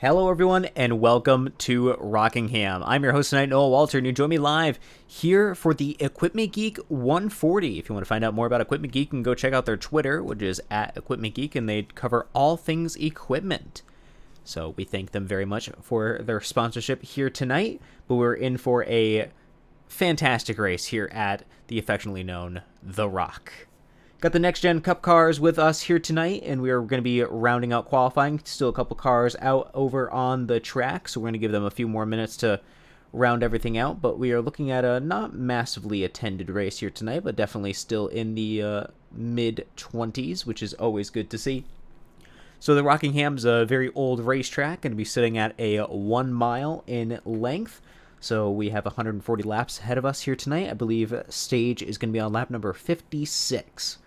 Hello, everyone, and welcome to Rockingham. I'm your host tonight, Noah Walter, and you join me live here for the Equipment Geek 140. If you want to find out more about Equipment Geek, you can go check out their Twitter, which is at Equipment Geek, and they cover all things equipment. So we thank them very much for their sponsorship here tonight, but we're in for a fantastic race here at the affectionately known The Rock. Got the Next Gen Cup cars with us here tonight, and we are going to be rounding out qualifying. Still a couple cars out over on the track, so we're going to give them a few more minutes to round everything out. But we are looking at a not massively attended race here tonight, but definitely still in the mid-20s, which is always good to see. So the Rockingham's a very old racetrack, going to be sitting at a 1 mile in length. So we have 140 laps ahead of us here tonight. I believe stage is going to be on lap number 56.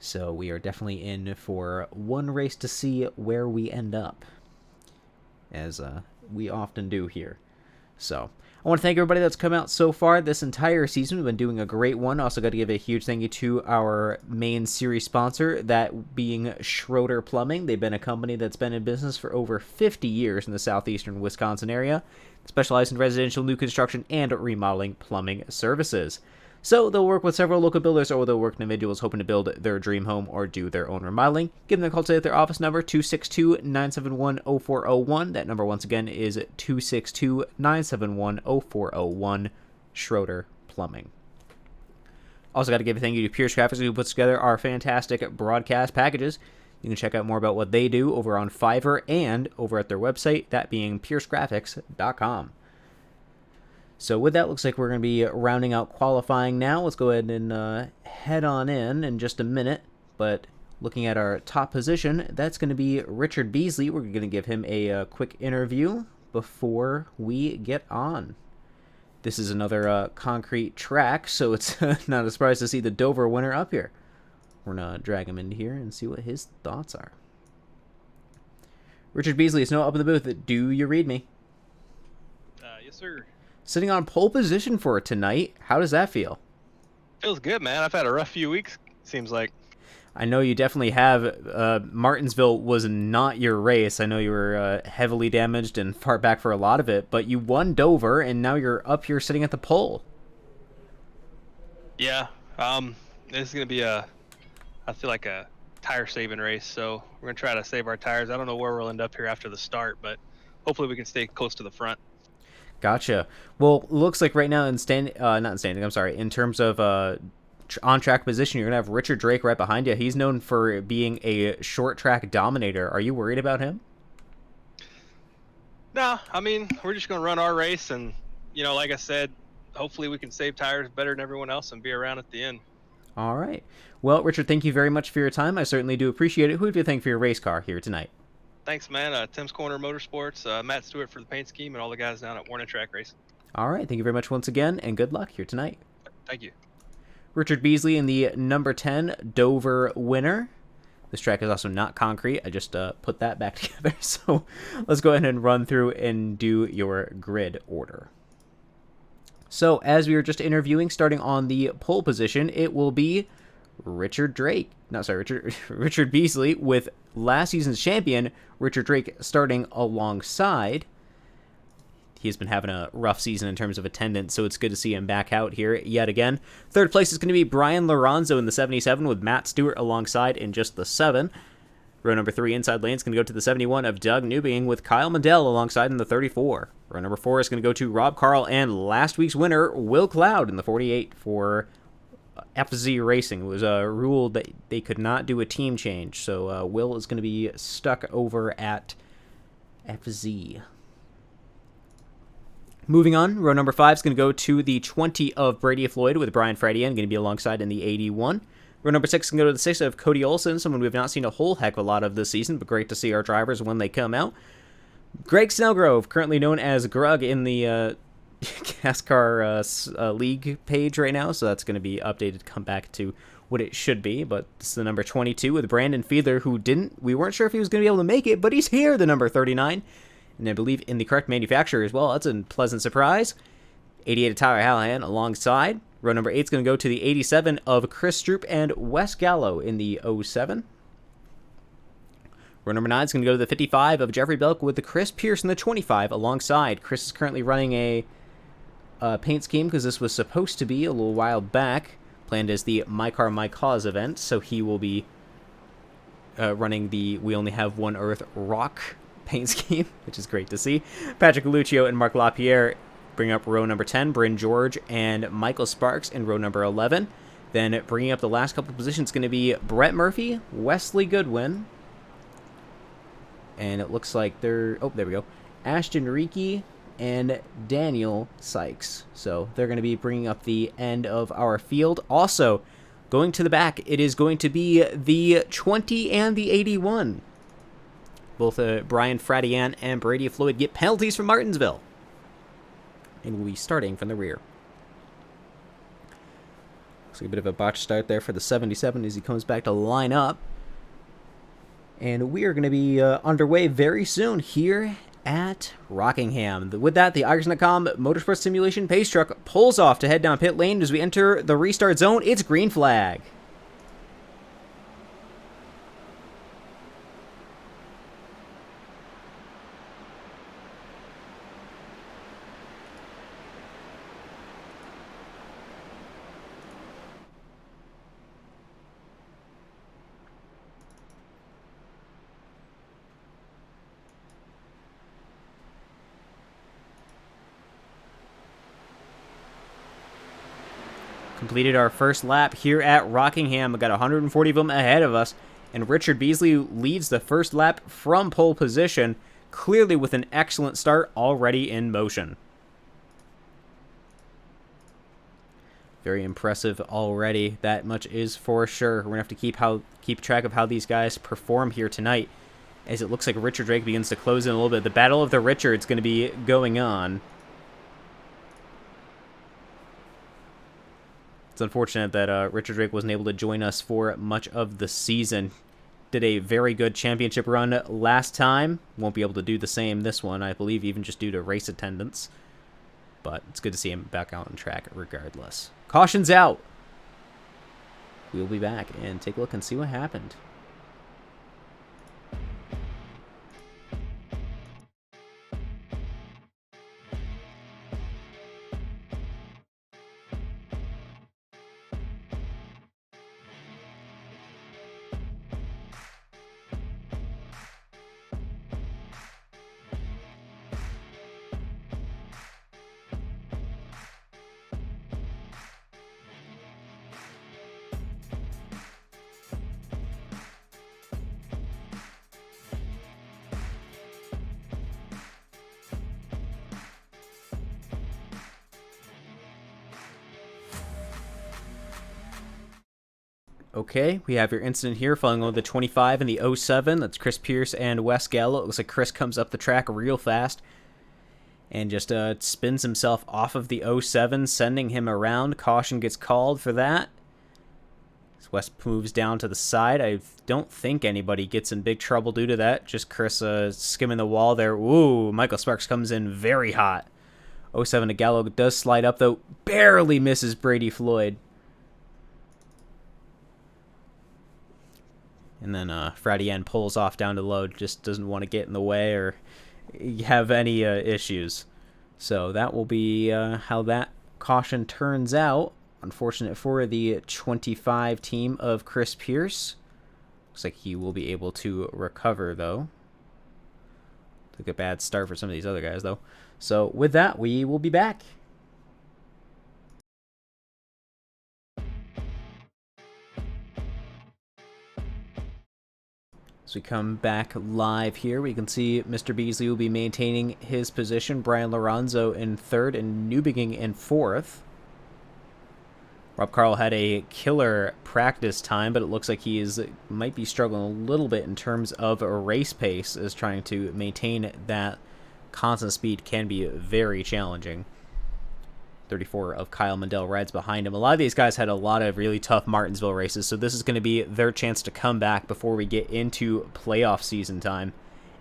So we are definitely in for one race to see where we end up, as we often do here. So I want to thank everybody that's come out so far this entire season. We've been doing a great one. Also got to give a huge thank you to our main series sponsor, that being Schroeder Plumbing. They've been a company that's been in business for over 50 years in the southeastern Wisconsin area, specialized in residential new construction and remodeling plumbing services. So they'll work with several local builders, or they'll work with individuals hoping to build their dream home or do their own remodeling. Give them a call today at their office number, 262-971-0401. That number, once again, is 262-971-0401, Schroeder Plumbing. Also got to give a thank you to Pierce Graphics, who puts together our fantastic broadcast packages. You can check out more about what they do over on Fiverr and over at their website, that being piercegraphics.com. So with that, looks like we're going to be rounding out qualifying now. Let's go ahead and head on in just a minute. But looking at our top position, that's going to be Richard Beasley. We're going to give him a quick interview before we get on. This is another concrete track, so it's not a surprise to see the Dover winner up here. We're going to drag him into here and see what his thoughts are. Richard Beasley, it's Noah up in the booth. Do you read me? Yes, sir. Sitting on pole position for tonight. How does that feel? Feels good, man. I've had a rough few weeks, seems like. I know you definitely have. Martinsville was not your race. I know you were heavily damaged and far back for a lot of it, but you won Dover, and now you're up here sitting at the pole. Yeah. This is going to be I feel like a tire-saving race, so we're going to try to save our tires. I don't know where we'll end up here after the start, but hopefully we can stay close to the front. Gotcha. Well, looks like right now in terms of on-track position, you're going to have Richard Drake right behind you. He's known for being a short-track dominator. Are you worried about him? No, I mean, we're just going to run our race, and, like I said, hopefully we can save tires better than everyone else and be around at the end. All right. Well, Richard, thank you very much for your time. I certainly do appreciate it. Who do you thank for your race car here tonight? Thanks, man. Tim's Corner Motorsports, Matt Stewart for the paint scheme, and all the guys down at Warner Track Racing. All right. Thank you very much once again, and good luck here tonight. Thank you. Richard Beasley in the number 10 Dover winner. This track is also not concrete. I just put that back together. So let's go ahead and run through and do your grid order. So as we were just interviewing, starting on the pole position, it will be Richard Beasley, with last season's champion Richard Drake starting alongside. He's been having a rough season in terms of attendance, so it's good to see him back out here yet again. Third place is going to be Brian Lorenzo in the 77, with Matt Stewart alongside in just the 7. Row number 3 inside lane is going to go to the 71 of Doug Newbing, with Kyle Mandel alongside in the 34. Row number 4 is going to go to Rob Carl and last week's winner, Will Cloud, in the 48 for FZ Racing. It was a rule that they could not do a team change, so Will is going to be stuck over at FZ. Moving on, row number 5 is going to go to the 20 of Brady Floyd, with Brian Fredian going to be alongside in the 81. Row number 6 is going to go to the 6 of Cody Olson, someone we have not seen a whole heck of a lot of this season, but great to see our drivers when they come out. Greg Snellgrove, currently known as Grug in the CASCAR league page right now, so that's going to be updated, come back to what it should be. But this is the number 22 with Brandon Fiedler, who we weren't sure if he was going to be able to make it, but he's here, the number 39, and I believe in the correct manufacturer as well. That's a pleasant surprise. 88 of Tyler Hallahan alongside. Row number 8 is going to go to the 87 of Chris Stroop and Wes Gallo in the 07. Row number 9 is going to go to the 55 of Jeffrey Belk with the Chris Pierce in the 25 alongside. Chris is currently running a paint scheme because this was supposed to be a little while back, planned as the My Car, My Cause event, so he will be running the We Only Have One Earth rock paint scheme, which is great to see. Patrick Lucio and Mark LaPierre bring up row number 10, Bryn George and Michael Sparks in row number 11. Then bringing up the last couple of positions is going to be Brett Murphy, Wesley Goodwin, and it looks like they're... Oh, there we go. Ashton Reiki and Daniel Sykes. So they're going to be bringing up the end of our field. Also, going to the back, it is going to be the 20 and the 81. Both Brian Fradian and Brady Floyd get penalties from Martinsville, and will be starting from the rear. Looks like a bit of a botch start there for the 77 as he comes back to line up. And we are going to be underway very soon here at Rockingham. With that, the Irish.com Motorsports Simulation pace truck pulls off to head down pit lane. As we enter the restart zone, it's green flag. Completed our first lap here at Rockingham. We got 140 of them ahead of us, and Richard Beasley leads the first lap from pole position, clearly with an excellent start already in motion. Very impressive already. That much is for sure. We're gonna have to keep track of how these guys perform here tonight, as it looks like Richard Drake begins to close in a little bit. The Battle of the Richards going to be going on. It's unfortunate that Richard Drake wasn't able to join us for much of the season. Did a very good championship run last time. Won't be able to do the same this one, I believe, even just due to race attendance. But it's good to see him back out on track regardless. Caution's out. We'll be back and take a look and see what happened. Okay, we have your incident here following on the 25 and the 07. That's Chris Pierce and Wes Gallo. It looks like Chris comes up the track real fast and just spins himself off of the 07, sending him around. Caution gets called for that. As Wes moves down to the side, I don't think anybody gets in big trouble due to that. Just Chris skimming the wall there. Ooh, Michael Sparks comes in very hot. 07 to Gallo does slide up, though. Barely misses Brady Floyd. And then Fradian pulls off down to low, just doesn't want to get in the way or have any issues. So that will be how that caution turns out. Unfortunate for the 25 team of Chris Pierce. Looks like he will be able to recover, though. Took a bad start for some of these other guys, though. So with that, we will be back. As we come back live here, we can see Mr. Beasley will be maintaining his position. Brian Lorenzo in third and Newbegin in fourth. Rob Carl had a killer practice time, but it looks like he might be struggling a little bit in terms of a race pace, as trying to maintain that constant speed can be very challenging. 34 of Kyle Mendel rides behind him. A lot of these guys had a lot of really tough Martinsville races, so this is going to be their chance to come back before we get into playoff season time.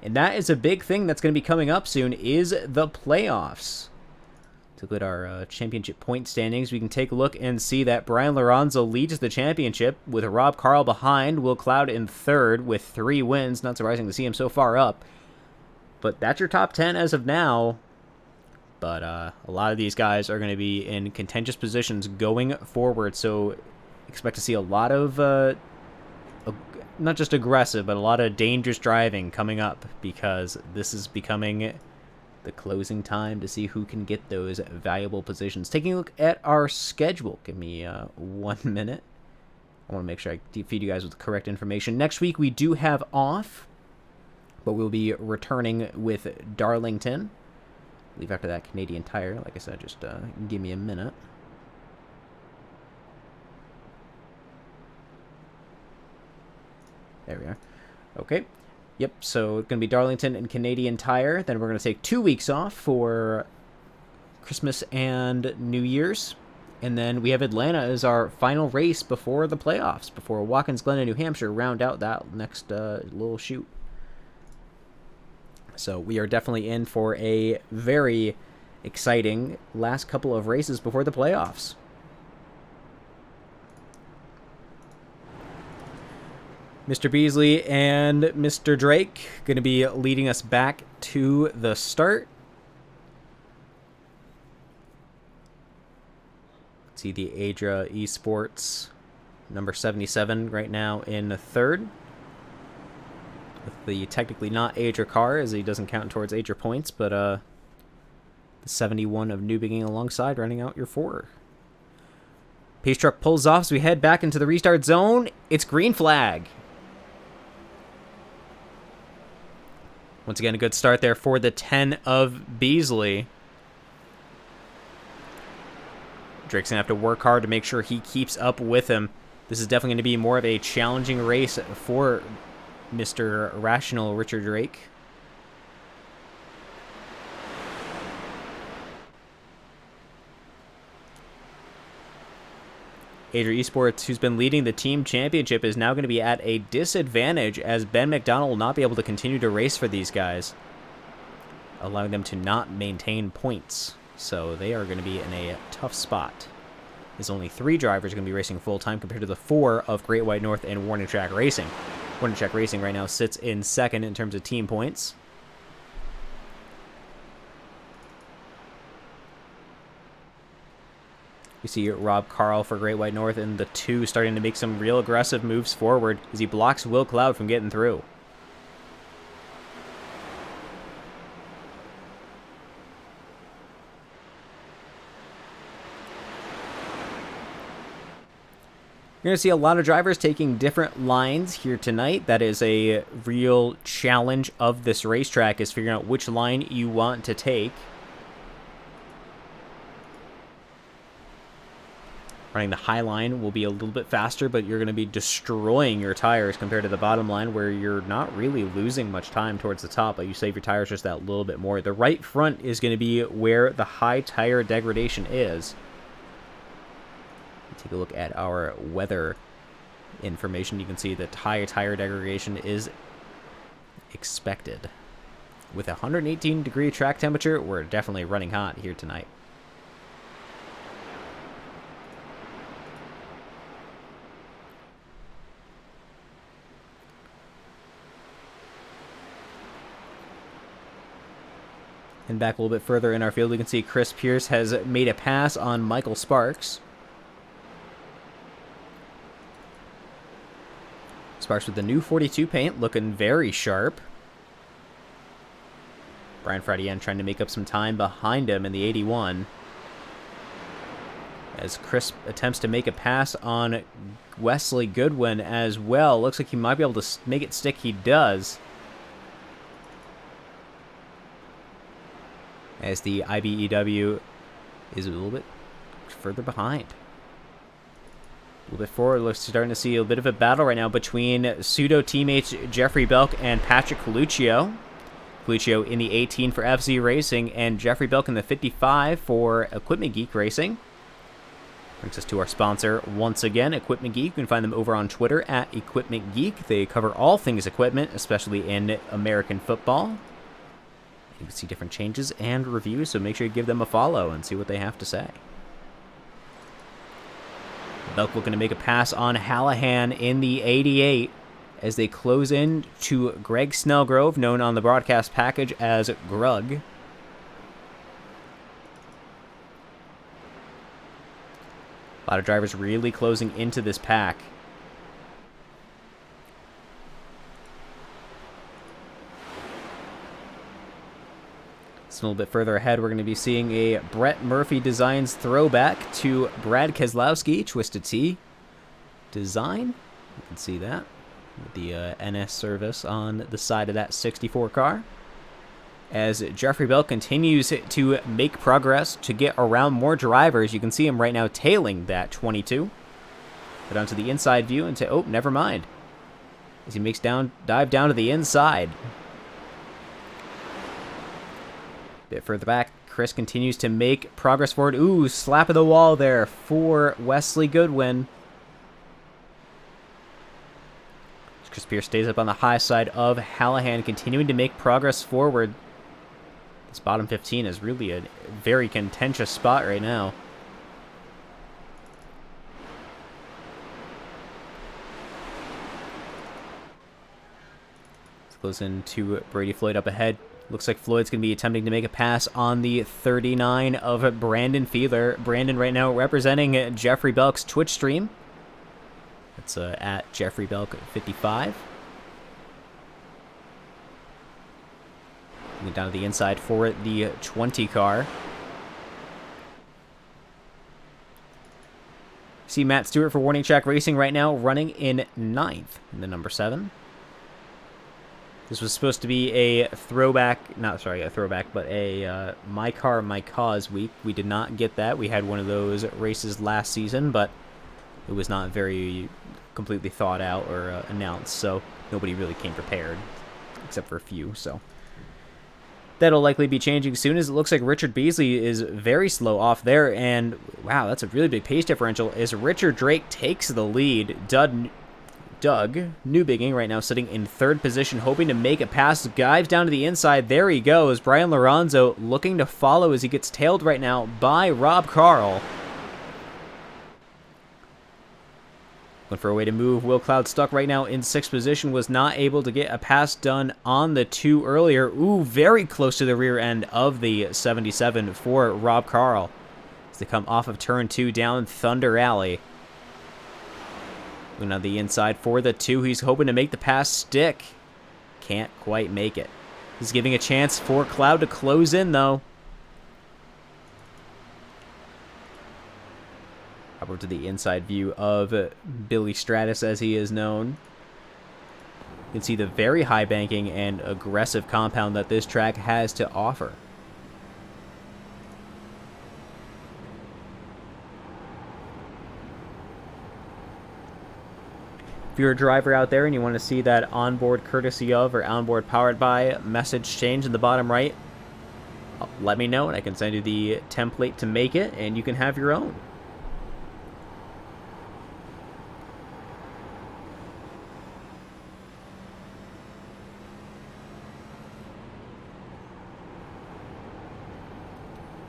And that is a big thing that's going to be coming up soon, is the playoffs. To look at our championship point standings, we can take a look and see that Brian Lorenzo leads the championship with Rob Carl behind, Will Cloud in third with 3 wins. Not surprising to see him so far up. But that's your top 10 as of now. But a lot of these guys are going to be in contentious positions going forward, so expect to see a lot of, not just aggressive, but a lot of dangerous driving coming up, because this is becoming the closing time to see who can get those valuable positions. Taking a look at our schedule. Give me 1 minute. I want to make sure I feed you guys with the correct information. Next week we do have off, but we'll be returning with Darlington. Leave after that Canadian Tire. Like I said, just give me a minute. There we are. Okay. Yep, so it's going to be Darlington and Canadian Tire. Then we're going to take 2 weeks off for Christmas and New Year's. And then we have Atlanta as our final race before the playoffs, before Watkins Glen and New Hampshire round out that next little shoot. So we are definitely in for a very exciting last couple of races before the playoffs. Mr. Beasley and Mr. Drake going to be leading us back to the start. Let's see the Adria Esports number 77 right now in third. With the technically not Adria car, as he doesn't count towards Adria points, but the 71 of Newbigging alongside running out your 4. Pace truck pulls off as we head back into the restart zone. It's green flag. Once again, a good start there for the 10 of Beasley. Drake's going to have to work hard to make sure he keeps up with him. This is definitely going to be more of a challenging race for Mr. Rational Richard Drake. Adria Esports, who's been leading the team championship, is now going to be at a disadvantage as Ben McDonald will not be able to continue to race for these guys, allowing them to not maintain points. So they are going to be in a tough spot. There's only 3 drivers going to be racing full-time compared to the 4 of Great White North and Warning Track Racing. Warning Track Racing right now sits in second in terms of team points. We see Rob Carl for Great White North in the 2 starting to make some real aggressive moves forward as he blocks Will Cloud from getting through. You're going to see a lot of drivers taking different lines here tonight. That is a real challenge of this racetrack, is figuring out which line you want to take. Running the high line will be a little bit faster, but you're going to be destroying your tires compared to the bottom line, where you're not really losing much time towards the top, but you save your tires just that little bit more. The right front is going to be where the high tire degradation is. Take a look at our weather information. You can see that high tire degradation is expected. With a 118-degree track temperature, we're definitely running hot here tonight. And back a little bit further in our field, we can see Chris Pierce has made a pass on Michael Sparks. Sparks with the new 42 paint, looking very sharp. Brian Fradian trying to make up some time behind him in the 81. As Chris attempts to make a pass on Wesley Goodwin as well. Looks like he might be able to make it stick. He does. As the IBEW is a little bit further behind. A little bit forward, we're starting to see a bit of a battle right now between pseudo teammates Jeffrey Belk and Patrick Coluccio. Coluccio in the 18 for FZ Racing and Jeffrey Belk in the 55 for Equipment Geek Racing. Brings us to our sponsor once again, Equipment Geek. You can find them over on Twitter at Equipment Geek. They cover all things equipment, especially in American football. You can see different changes and reviews, so make sure you give them a follow and see what they have to say. Belk looking to make a pass on Hallahan in the 88 as they close in to Greg Snellgrove, known on the broadcast package as Grug. A lot of drivers really closing into this pack. A little bit further ahead, we're going to be seeing a Brett Murphy Designs throwback to Brad Keselowski, Twisted Tea design. You can see that with the NS service on the side of that 64 car. As Jeffrey Belk continues to make progress to get around more drivers, you can see him right now tailing that 22. But onto the inside view and oh, never mind. As he makes dive down to the inside. Bit further back, Chris continues to make progress forward. Ooh, slap of the wall there for Wesley Goodwin. Chris Pierce stays up on the high side of Hallahan, continuing to make progress forward. This bottom 15 is really a very contentious spot right now. Let's close into Brady Floyd up ahead. Looks like Floyd's going to be attempting to make a pass on the 39 of Brandon Fiedler. Brandon right now representing Jeffrey Belk's Twitch stream. That's at Jeffrey Belk 55. Get down to the inside for the 20 car. See Matt Stewart for Warning Track Racing right now running in 9th in the number 7. This was supposed to be a throwback, but a My Car, My Cause week. We did not get that. We had one of those races last season, but it was not very completely thought out or announced, so nobody really came prepared, except for a few, so. That'll likely be changing soon, as it looks like Richard Beasley is very slow off there, and wow, that's a really big pace differential, as Richard Drake takes the lead. Doug Newbigging right now sitting in 3rd position, hoping to make a pass. Dives down to the inside. There he goes. Brian Lorenzo looking to follow as he gets tailed right now by Rob Carl. Looking for a way to move. Will Cloud stuck right now in 6th position. Was not able to get a pass done on the 2 earlier. Ooh, very close to the rear end of the 77 for Rob Carl as they come off of turn 2 down Thunder Alley. Looking on the inside for the 2. He's hoping to make the pass stick. Can't quite make it. He's giving a chance for Cloud to close in, though. Up to the inside view of Billy Stratus, as he is known. You can see the very high banking and aggressive compound that this track has to offer. If you're a driver out there and you want to see that onboard courtesy of or onboard powered by message change in the bottom right, let me know and I can send you the template to make it and you can have your own.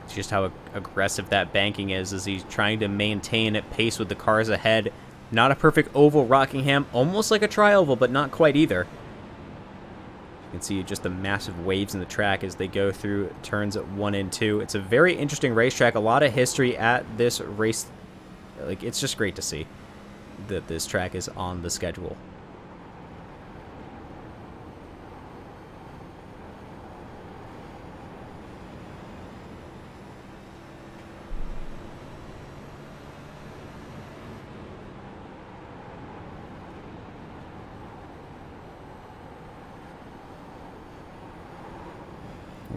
It's just how aggressive that banking is as he's trying to maintain pace with the cars ahead. Not a perfect oval Rockingham, almost like a tri-oval, but not quite either. You can see just the massive waves in the track as they go through turns 1 and 2. It's a very interesting racetrack, a lot of history at this race. Like, it's just great to see that this track is on the schedule.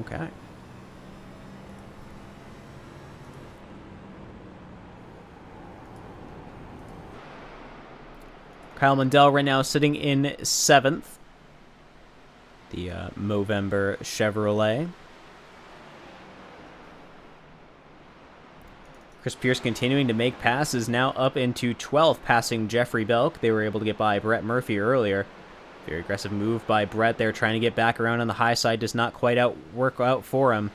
Okay. Kyle Mundell right now sitting in 7th. The Movember Chevrolet. Chris Pierce continuing to make passes, now up into 12th, passing Jeffrey Belk. They were able to get by Brett Murphy earlier. Very aggressive move by Brett there, trying to get back around on the high side. Does not quite work out for him.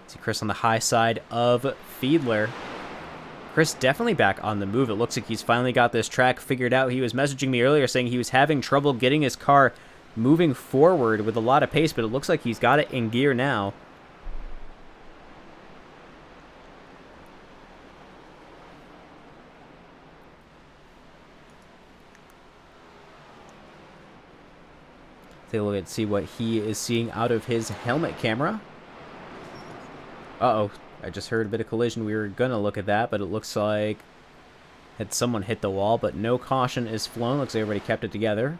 See Chris on the high side of Fiedler. Chris definitely back on the move. It looks like he's finally got this track figured out. He was messaging me earlier saying he was having trouble getting his car moving forward with a lot of pace, but it looks like he's got it in gear now. Take a look and see what he is seeing out of his helmet camera. Uh-oh. I just heard a bit of collision. We were going to look at that, but it looks like had someone hit the wall, but no caution is flown. Looks like everybody kept it together.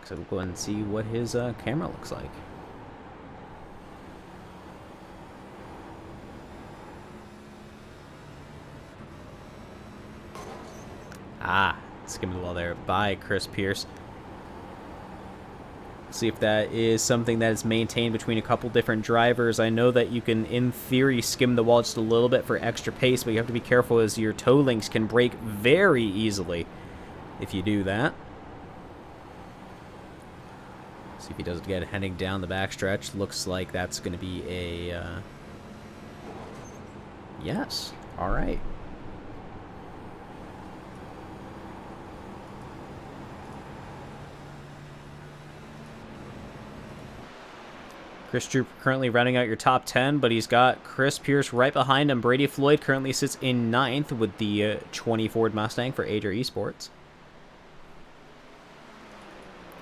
So we'll go ahead and see what his camera looks like. Ah, skimmed the wall there by Chris Pierce. See if that is something that is maintained between a couple different drivers. I know that you can, in theory, skim the wall just a little bit for extra pace, but you have to be careful as your toe links can break very easily if you do that. See if he does it again, heading down the backstretch. Looks like that's going to be a... Yes. All right. Chris Drew currently running out your top 10, but he's got Chris Pierce right behind him. Brady Floyd currently sits in 9th with the 20 Ford Mustang for Ager Esports.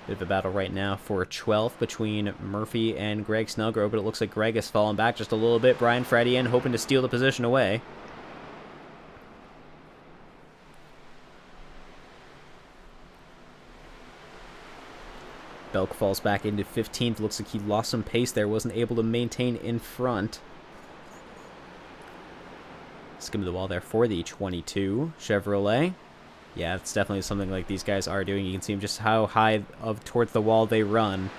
Bit of a battle right now for 12th between Murphy and Greg Snellgrove, but it looks like Greg has fallen back just a little bit. Brian Fredian hoping to steal the position away. Belk falls back into 15th. Looks like he lost some pace there. Wasn't able to maintain in front. Skim the wall there for the 22 Chevrolet. Yeah, it's definitely something like these guys are doing. You can see just how high towards the wall they run.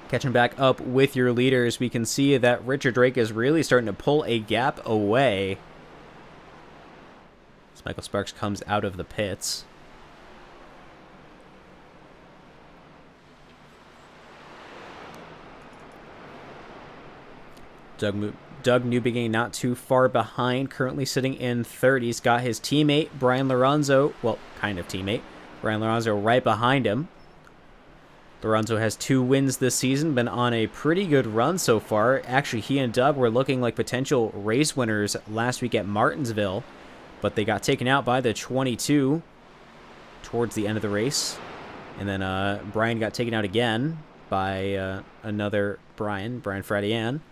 Catching back up with your leaders, we can see that Richard Drake is really starting to pull a gap away. As Michael Sparks comes out of the pits. Doug Newbegin not too far behind, currently sitting in 30. He's got his teammate, Brian Lorenzo, well, kind of teammate, Brian Lorenzo right behind him. Lorenzo has 2 wins this season, been on a pretty good run so far. Actually, he and Doug were looking like potential race winners last week at Martinsville, but they got taken out by the 22 towards the end of the race. And then Brian got taken out again by another Brian Fredian,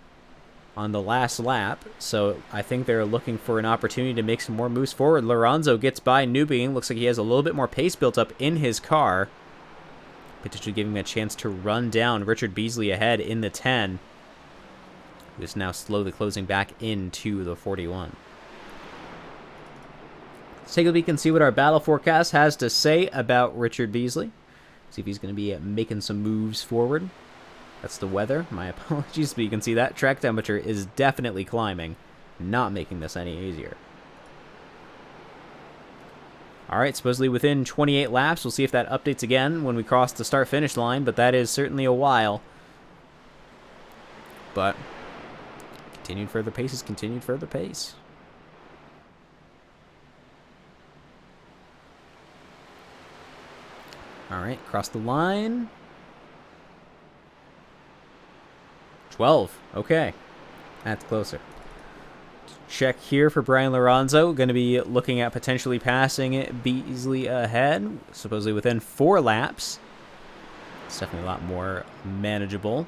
on the last lap. So I think they're looking for an opportunity to make some more moves forward. Lorenzo gets by Newbegin. Looks like he has a little bit more pace built up in his car, potentially giving him a chance to run down Richard Beasley ahead in the 10, who is now slowly closing back into the 41. Let's take a look and see what our battle forecast has to say about Richard Beasley. See if he's going to be making some moves forward. That's the weather. My apologies, but you can see that track temperature is definitely climbing, not making this any easier. All right, supposedly within 28 laps. We'll see if that updates again when we cross the start-finish line, but that is certainly a while. But continued further pace is continued further pace. All right, cross the line. 12. Okay. That's closer. Check here for Brian Lorenzo. Going to be looking at potentially passing Beasley ahead. Supposedly within 4 laps. It's definitely a lot more manageable.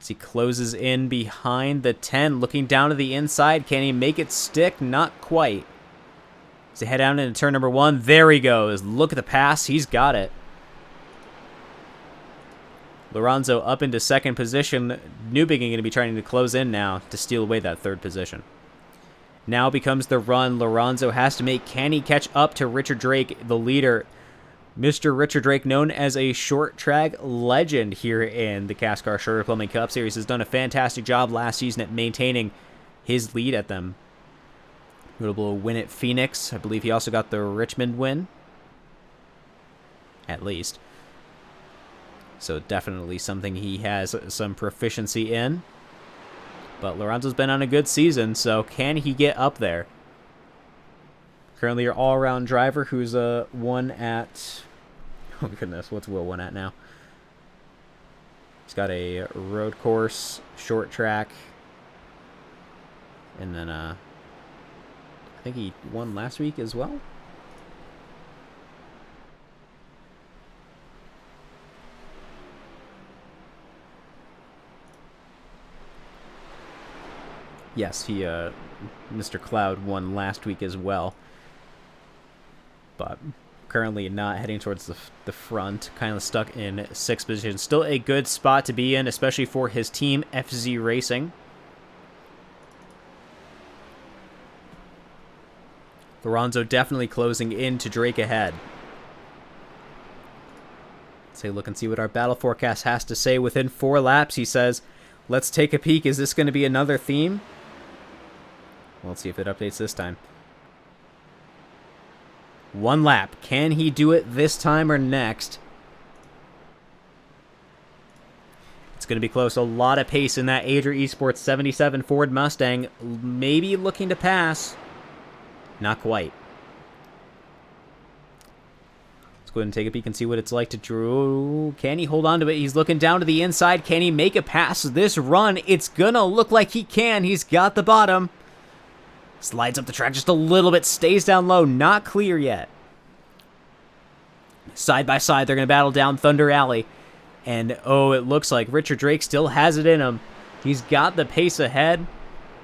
As he closes in behind the 10. Looking down to the inside. Can he make it stick? Not quite. As he head down into turn number 1. There he goes. Look at the pass. He's got it. Lorenzo up into 2nd position. Newbegin going to be trying to close in now to steal away that 3rd position. Now becomes the run Lorenzo has to make. Can he catch up to Richard Drake, the leader? Mr. Richard Drake, known as a short track legend here in the CASCAR Shorter Plumbing Cup Series, has done a fantastic job last season at maintaining his lead at them. Notable win at Phoenix. I believe he also got the Richmond win. At least. So definitely something he has some proficiency in. But Lorenzo's been on a good season, so can he get up there? Currently your all-around driver who's won at... Oh goodness, what's Will won at now? He's got a road course, short track, and then I think he won last week as well. Yes, he Mr. Cloud won last week as well. But currently not heading towards the front, kind of stuck in 6th position. Still a good spot to be in, especially for his team, FZ Racing. Lorenzo definitely closing in to Drake ahead. Let's take a look and see what our battle forecast has to say. Within 4 laps, he says, let's take a peek. Is this going to be another theme? Well, let's see if it updates this time. 1 lap. Can he do it this time or next? It's going to be close. A lot of pace in that Adria Esports 77 Ford Mustang. Maybe looking to pass. Not quite. Let's go ahead and take a peek and see what it's like to Drew. Can he hold on to it? He's looking down to the inside. Can he make it past this run? It's going to look like he can. He's got the bottom. Slides up the track just a little bit. Stays down low. Not clear yet. Side by side, they're going to battle down Thunder Alley. And, oh, it looks like Richard Drake still has it in him. He's got the pace ahead.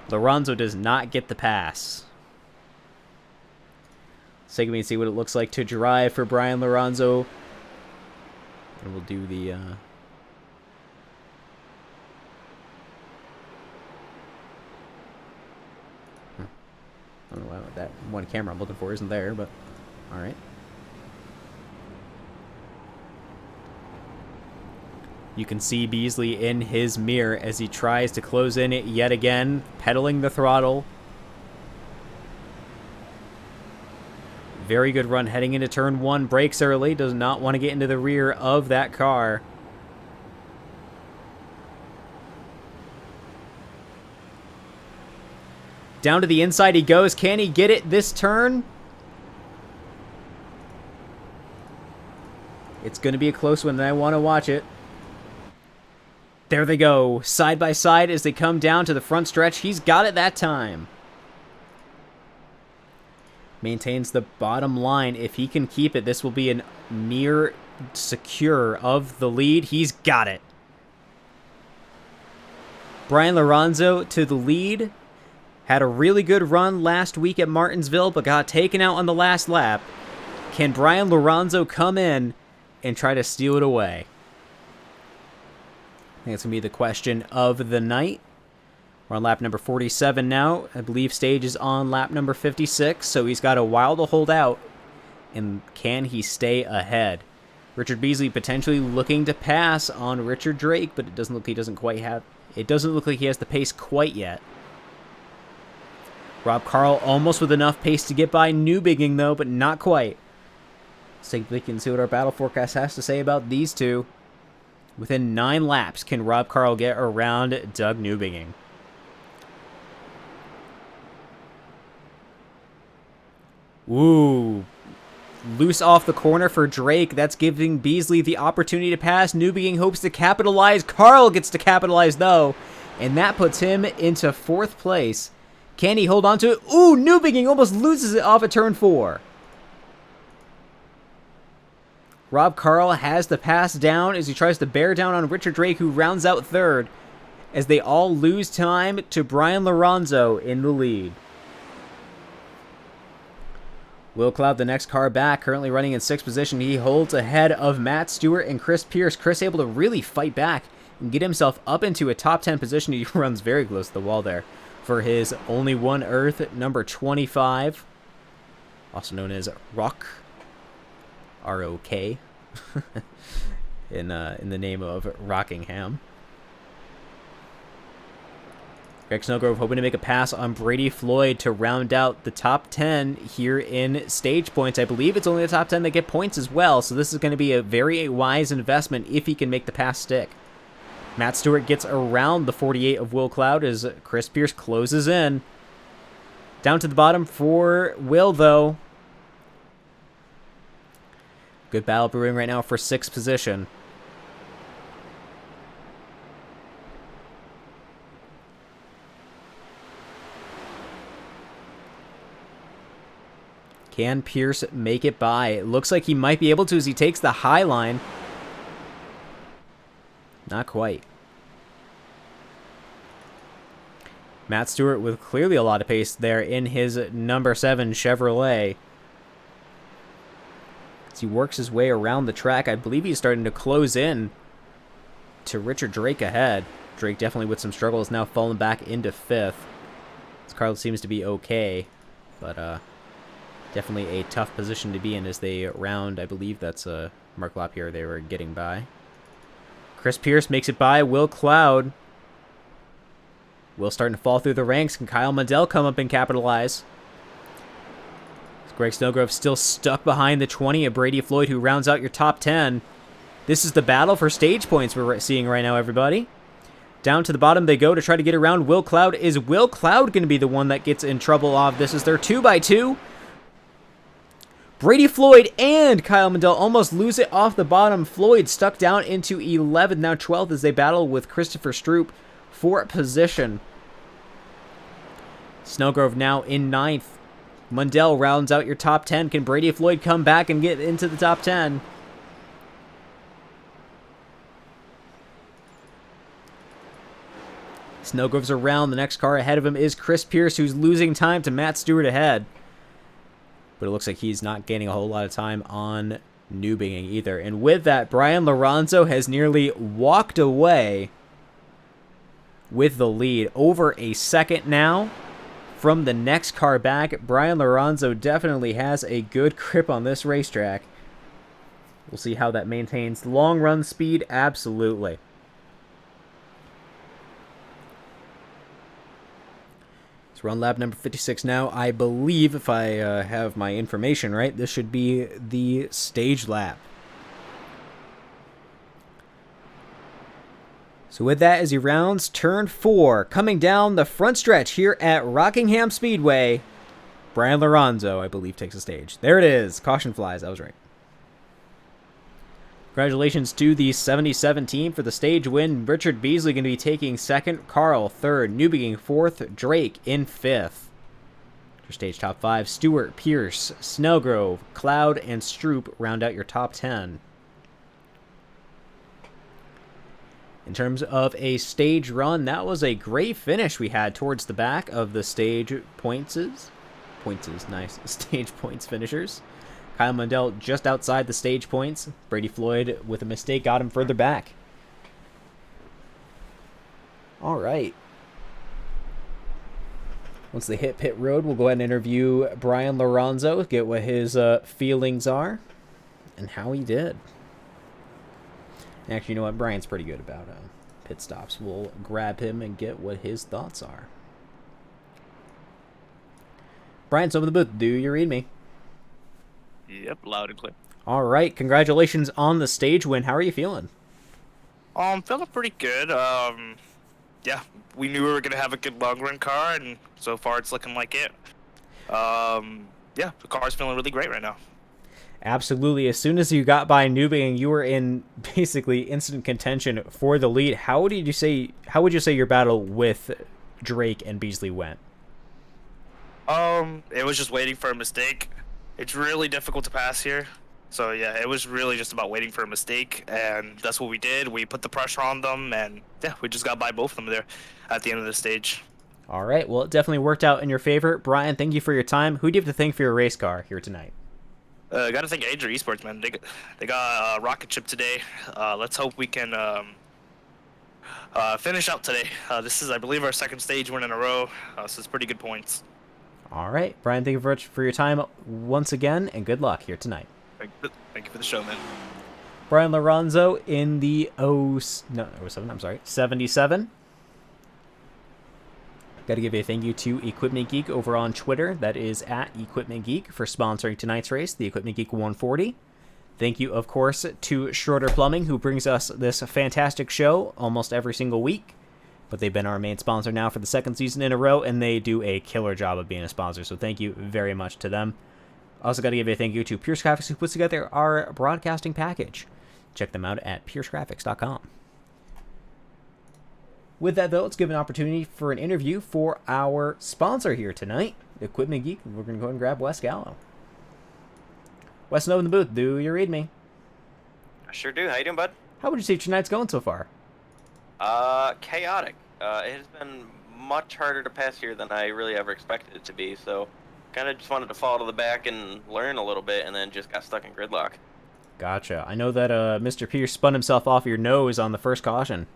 Lorenzo does not get the pass. Let's take a and see what it looks like to drive for Brian Lorenzo. And we'll do the... I don't know what that one camera I'm looking for isn't there, but all right. You can see Beasley in his mirror as he tries to close in it yet again, pedaling the throttle. Very good run heading into turn 1. Brakes early, does not want to get into the rear of that car. Down to the inside he goes. Can he get it this turn? It's going to be a close one, and I want to watch it. There they go. Side by side as they come down to the front stretch. He's got it that time. Maintains the bottom line. If he can keep it, this will be a near secure of the lead. He's got it. Brian Lorenzo to the lead. Had a really good run last week at Martinsville, but got taken out on the last lap. Can Brian Lorenzo come in and try to steal it away? I think it's going to be the question of the night. We're on lap number 47 now. I believe Stage is on lap number 56, so he's got a while to hold out. And can he stay ahead? Richard Beasley potentially looking to pass on Richard Drake, but it doesn't look it doesn't look like he has the pace quite yet. Rob Carl almost with enough pace to get by Newbigging, though, but not quite. Let's take a look and see what our battle forecast has to say about these two. Within 9 laps, can Rob Carl get around Doug Newbigging? Ooh. Loose off the corner for Drake. That's giving Beasley the opportunity to pass. Newbigging hopes to capitalize. Carl gets to capitalize, though. And that puts him into 4th place. Can he hold on to it? Ooh, Newbigging almost loses it off of turn 4. Rob Carl has the pass down as he tries to bear down on Richard Drake, who rounds out 3rd, as they all lose time to Brian Lorenzo in the lead. Will Cloud, the next car back, currently running in 6th position. He holds ahead of Matt Stewart and Chris Pierce. Chris able to really fight back and get himself up into a top 10 position. He runs very close to the wall there for his only one Earth, number 25, also known as Rock, R-O-K, in the name of Rockingham. Greg Snellgrove hoping to make a pass on Brady Floyd to round out the top 10 here in stage points. I believe it's only the top 10 that get points as well, so this is going to be a very wise investment if he can make the pass stick. Matt Stewart gets around the 48 of Will Cloud as Chris Pierce closes in. Down to the bottom for Will, though. Good battle brewing right now for 6th position. Can Pierce make it by? It looks like he might be able to as he takes the high line. Not quite. Matt Stewart with clearly a lot of pace there in his number 7 Chevrolet. As he works his way around the track, I believe he's starting to close in to Richard Drake ahead. Drake definitely with some struggles now falling back into 5th. This car seems to be okay, but definitely a tough position to be in as they round. I believe that's a Mark Lapierre they were getting by. Chris Pierce makes it by Will Cloud. Will starting to fall through the ranks. Can Kyle Mundell come up and capitalize? Greg Snellgrove still stuck behind the 20 of Brady Floyd, who rounds out your top 10. This is the battle for stage points we're seeing right now, everybody. Down to the bottom they go to try to get around Will Cloud. Is Will Cloud going to be the one that gets in trouble off this? Is their 2x2? Brady Floyd and Kyle Mundell almost lose it off the bottom. Floyd stuck down into 11th, now 12th as they battle with Christopher Stroop for position. Snellgrove now in 9th. Mundell rounds out your top 10. Can Brady Floyd come back and get into the top 10? Snellgrove's around. The next car ahead of him is Chris Pierce, who's losing time to Matt Stewart ahead. But it looks like he's not gaining a whole lot of time on Newbiging either. And with that, Brian Lorenzo has nearly walked away with the lead. Over a second now from the next car back. Brian Lorenzo definitely has a good grip on this racetrack. We'll see how that maintains long run speed. Absolutely. It's run lap number 56 now. I believe, if I have my information right, this should be the stage lap. So with that, as he rounds turn 4, coming down the front stretch here at Rockingham Speedway, Brian Lorenzo, I believe, takes the stage. There it is. Caution flies. I was right. Congratulations to the 77 team for the stage win. Richard Beasley going to be taking 2nd, Carl 3rd, Newbegin 4th, Drake in 5th. Your stage top 5, Stewart, Pierce, Snellgrove, Cloud, and Stroop round out your top 10. In terms of a stage run, that was a great finish we had towards the back of the stage points. Nice. Stage points finishers. Kyle Mundell just outside the stage points. Brady Floyd with a mistake got him further back. All right. Once they hit pit road, we'll go ahead and interview Brian Lorenzo, get what his feelings are and how he did. Actually, you know what? Brian's pretty good about pit stops. We'll grab him and get what his thoughts are. Brian, some of the booth. Do you read me? Yep, loud and clear. All right. Congratulations on the stage win. How are you feeling? Feeling pretty good. Yeah, we knew we were gonna have a good long run car, and so far it's looking like it. Yeah, the car's feeling really great right now. Absolutely. As soon as you got by Newbegin, you were in basically instant contention for the lead. How would you say your battle with Drake and Beasley went? It was just waiting for a mistake. It's really difficult to pass here. So yeah, it was really just about waiting for a mistake, and that's what we did. We put the pressure on them, and yeah, we just got by both of them there at the end of the stage. All right. Well, it definitely worked out in your favor. Brian, thank you for your time. Who do you have to thank for your race car here tonight? Got to thank Ager Esports, man. They got a rocket ship today. Let's hope we can finish out today. This is, I believe, our 2nd stage win in a row, so it's pretty good points. All right. Brian, thank you very much for your time once again, and good luck here tonight. Thank you for the show, man. Brian Lorenzo in the 77. Got to give a thank you to Equipment Geek over on Twitter. That is at Equipment Geek for sponsoring tonight's race, the Equipment Geek 140. Thank you, of course, to Schroeder Plumbing, who brings us this fantastic show almost every single week. But they've been our main sponsor now for the second season in a row, and they do a killer job of being a sponsor. So thank you very much to them. Also got to give a thank you to Pierce Graphics, who puts together our broadcasting package. Check them out at piercegraphics.com. With that, though, let's give an opportunity for an interview for our sponsor here tonight, Equipment Geek. We're going to go ahead and grab Wes Gallo. Wes, no in the booth. Do you read me? I sure do. How you doing, bud? How would you say tonight's going so far? Chaotic. It has been much harder to pass here than I really ever expected it to be, so kind of just wanted to fall to the back and learn a little bit, and then just got stuck in gridlock. Gotcha. I know that Mr. Pierce spun himself off your nose on the first caution.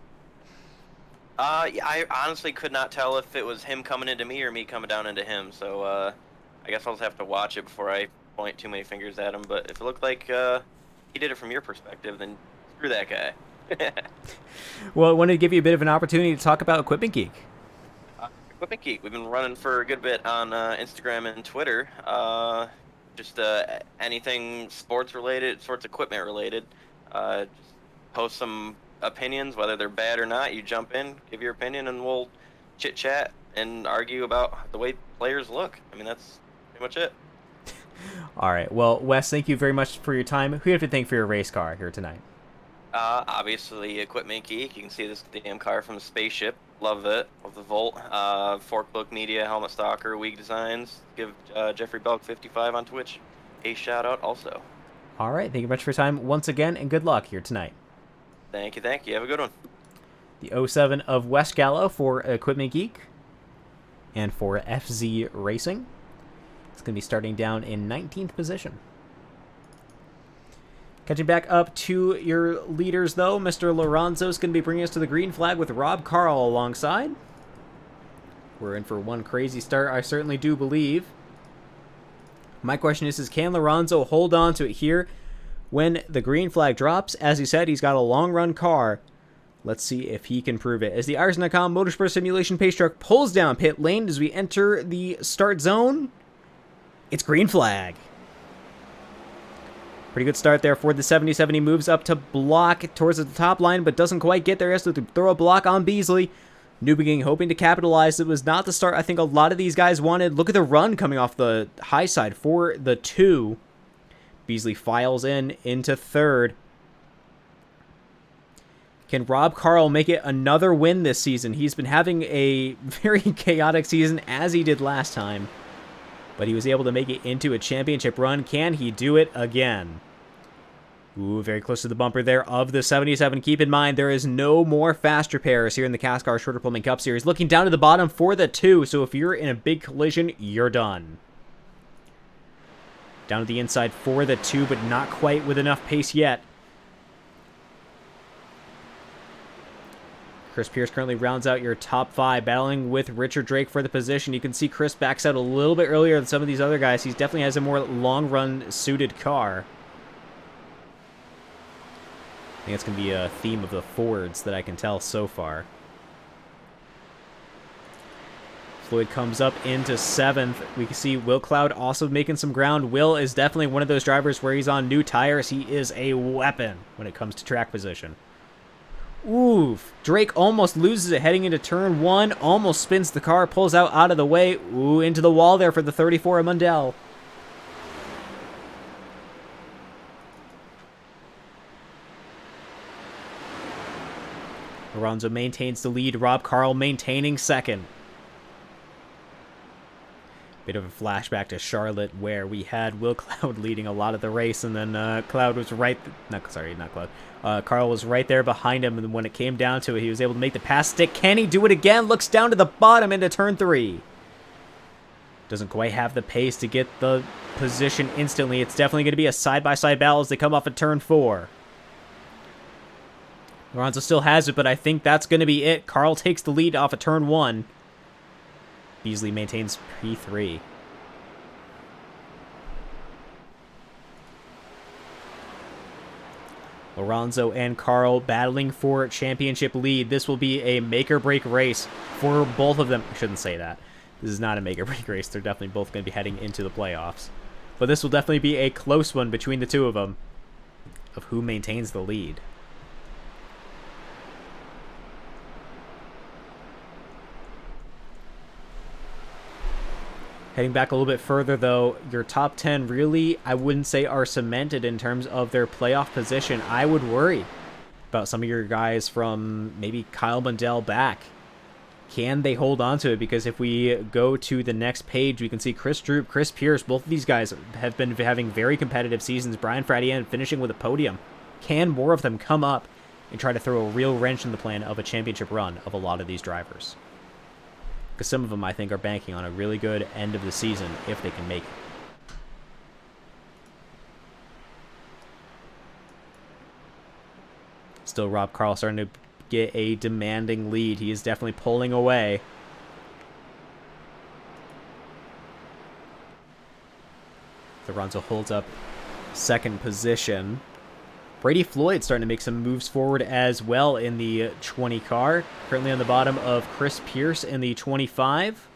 Yeah, I honestly could not tell if it was him coming into me or me coming down into him, so I guess I'll just have to watch it before I point too many fingers at him, but if it looked like he did it from your perspective, then screw that guy. Well, I wanted to give you a bit of an opportunity to talk about Equipment Geek. Equipment Geek, we've been running for a good bit on Instagram and Twitter. Just anything sports related, sports equipment related. Just post some opinions, whether they're bad or not. You jump in, give your opinion, and we'll chit chat and argue about the way players look. I mean, that's pretty much it. All right. Well, Wes, thank you very much for your time. Who do you have to thank for your race car here tonight? Obviously, Equipment Geek. You can see this damn car from the spaceship. Love it. Love the Volt. Forkbook Media, Helmet Stalker, Weak Designs. Give Jeffrey Belk 55 on Twitch a shout out also. All right. Thank you much for your time once again, and good luck here tonight. Thank you. Thank you. Have a good one. The 07 of Wes Gallo for Equipment Geek and for FZ Racing. It's going to be starting down in 19th position. Catching back up to your leaders, though, Mr. Lorenzo is going to be bringing us to the green flag with Rob Carl alongside. We're in for one crazy start, I certainly do believe. My question is can Lorenzo hold on to it here when the green flag drops? As he said, he's got a long-run car. Let's see if he can prove it. As the Iverson.com Motorsport Simulation pace truck pulls down pit lane as we enter the start zone, it's green flag. Pretty good start there for the 77. He moves up to block towards the top line, but doesn't quite get there. He has to throw a block on Beasley. Newbegin hoping to capitalize. It was not the start I think a lot of these guys wanted. Look at the run coming off the high side for the 2. Beasley files into third. Can Rob Carl make it another win this season? He's been having a very chaotic season as he did last time, but he was able to make it into a championship run. Can he do it again? Ooh, very close to the bumper there of the 77. Keep in mind, there is no more fast repairs here in the CASCAR Schroeder Plumbing Cup Series. Looking down to the bottom for the 2, so if you're in a big collision, you're done. Down to the inside for the 2, but not quite with enough pace yet. Chris Pierce currently rounds out your top 5, battling with Richard Drake for the position. You can see Chris backs out a little bit earlier than some of these other guys. He definitely has a more long-run suited car. I think it's going to be a theme of the Fords that I can tell so far. Floyd comes up into 7th. We can see Will Cloud also making some ground. Will is definitely one of those drivers where he's on new tires. He is a weapon when it comes to track position. Oof. Drake almost loses it heading into turn 1. Almost spins the car, pulls out of the way. Ooh, into the wall there for the 34 of Mundell. Lorenzo maintains the lead. Rob Carl maintaining second. Bit of a flashback to Charlotte where we had Will Cloud leading a lot of the race, and then Cloud was right... not Cloud. Carl was right there behind him, and when it came down to it, he was able to make the pass stick. Can he do it again? Looks down to the bottom into turn 3. Doesn't quite have the pace to get the position instantly. It's definitely going to be a side-by-side battle as they come off of turn 4. Lorenzo still has it, but I think that's going to be it. Carl takes the lead off of turn 1. Beasley maintains P3. Lorenzo and Carl battling for championship lead. This will be a make-or-break race for both of them. I shouldn't say that. This is not a make-or-break race. They're definitely both going to be heading into the playoffs. But this will definitely be a close one between the two of them of who maintains the lead. Heading back a little bit further, though, your top 10 really, I wouldn't say are cemented in terms of their playoff position. I would worry about some of your guys from maybe Kyle Mundell back. Can they hold on to it? Because if we go to the next page, we can see Chris Droop, Chris Pierce, both of these guys have been having very competitive seasons. Brian Fradian finishing with a podium. Can more of them come up and try to throw a real wrench in the plan of a championship run of a lot of these drivers? Because some of them, I think, are banking on a really good end of the season if they can make it. Still, Rob Karl starting to get a demanding lead. He is definitely pulling away. Lorenzo holds up second position. Brady Floyd starting to make some moves forward as well in the 20 car. Currently on the bottom of Chris Pierce in the 25.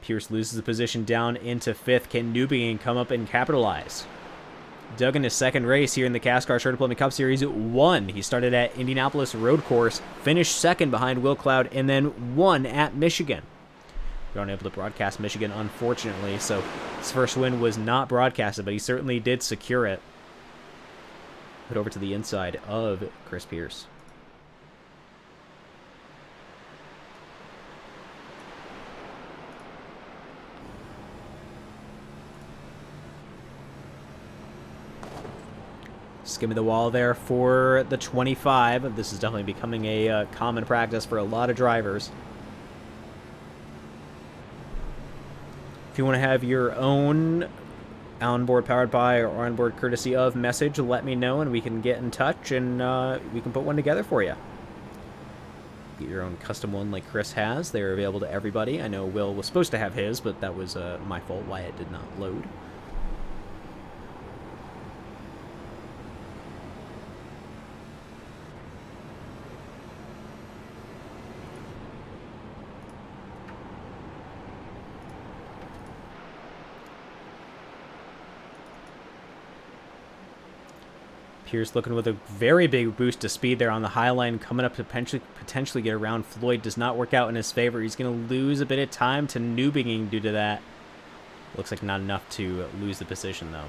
Pierce loses the position down into 5th. Can Newbegin come up and capitalize? Dug in his second race here in the CASCAR Short Diplomat Cup Series, won. He started at Indianapolis Road Course, finished second behind Will Cloud, and then won at Michigan. We weren't able to broadcast Michigan, unfortunately, so his first win was not broadcasted, but he certainly did secure it. Head over to the inside of Chris Pierce. Skimming the wall there for the 25. This is definitely becoming a common practice for a lot of drivers. If you want to have your own onboard powered by or onboard courtesy of message, let me know and we can get in touch and we can put one together for you. Get your own custom one like Chris has. They're available to everybody. I know Will was supposed to have his, but that was my fault why it did not load. Pierce looking with a very big boost to speed there on the high line, coming up to potentially get around Floyd. Does not work out in his favor. He's going to lose a bit of time to Newbegin due to that. Looks like not enough to lose the position, though.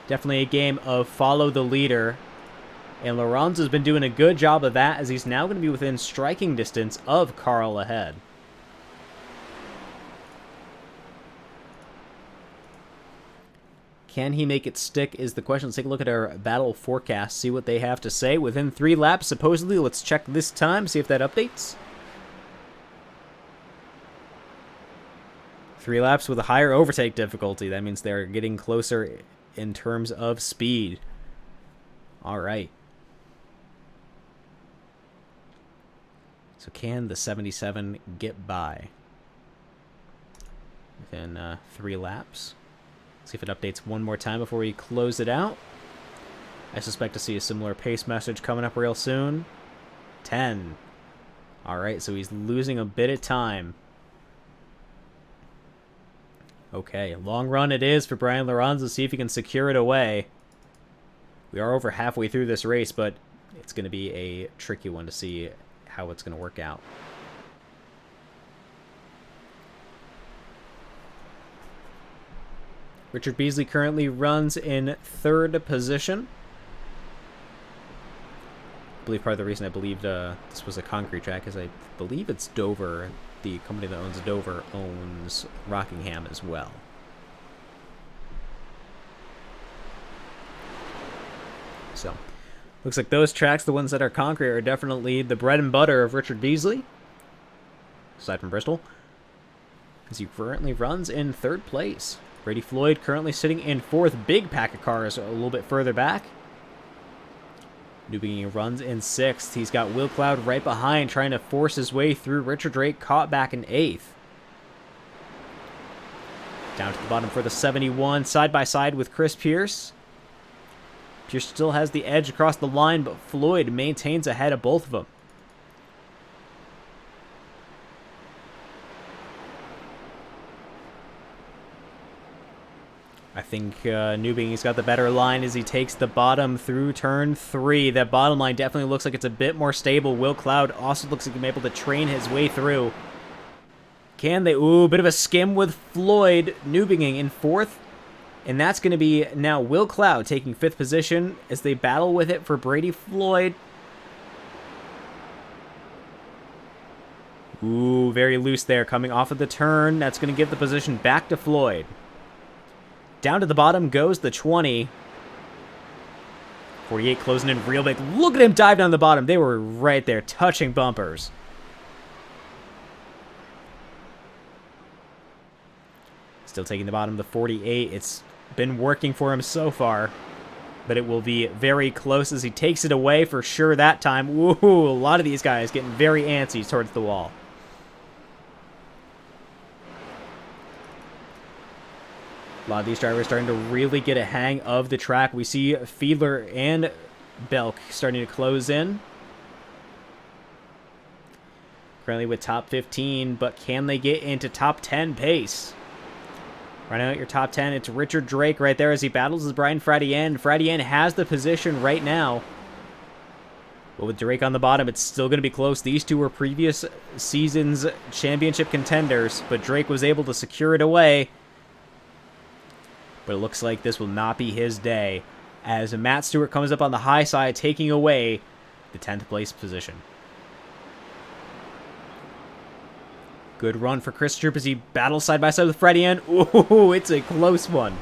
Definitely a game of follow the leader. And Lorenzo's been doing a good job of that as he's now going to be within striking distance of Carl ahead. Can he make it stick is the question. Let's take a look at our battle forecast, see what they have to say. Within 3 laps, supposedly. Let's check this time, see if that updates. 3 laps with a higher overtake difficulty. That means they're getting closer in terms of speed. All right. So can the 77 get by within 3 laps? See if it updates one more time before we close it out. I suspect to see a similar pace message coming up real soon. 10. Alright, so he's losing a bit of time. Okay, long run it is for Brian Lorenzo. See if he can secure it away. We are over halfway through this race, but it's going to be a tricky one to see how it's going to work out. Richard Beasley currently runs in 3rd position. I believe part of the reason I believed this was a concrete track is I believe it's Dover. The company that owns Dover owns Rockingham as well. So, looks like those tracks, the ones that are concrete, are definitely the bread and butter of Richard Beasley, aside from Bristol, as he currently runs in 3rd place. Brady Floyd currently sitting in 4th. Big pack of cars a little bit further back. Newbegin runs in 6th. He's got Will Cloud right behind, trying to force his way through. Richard Drake caught back in 8th. Down to the bottom for the 71, side by side with Chris Pierce. Pierce still has the edge across the line, but Floyd maintains ahead of both of them. I think Newbing's got the better line as he takes the bottom through turn 3. That bottom line definitely looks like it's a bit more stable. Will Cloud also looks like he's able to train his way through. Can they? Ooh, bit of a skim with Floyd. Newbing in 4th. And that's going to be now Will Cloud taking 5th position as they battle with it for Brady Floyd. Ooh, very loose there coming off of the turn. That's going to give the position back to Floyd. Down to the bottom goes the 20. 48 closing in real big. Look at him dive down the bottom. They were right there touching bumpers. Still taking the bottom, the 48. It's been working for him so far, but it will be very close as he takes it away for sure that time. Ooh, a lot of these guys getting very antsy towards the wall. A lot of these drivers starting to really get a hang of the track. We see Fiedler and Belk starting to close in. Currently with top 15, but can they get into top 10 pace? Right out your top 10, it's Richard Drake right there as he battles with Brian Fradienne. Fradienne has the position right now. But with Drake on the bottom, it's still going to be close. These two were previous season's championship contenders, but Drake was able to secure it away. But it looks like this will not be his day as Matt Stewart comes up on the high side, taking away the 10th place position. Good run for Chris Troop as he battles side by side with Fredienne. Ooh, it's a close one.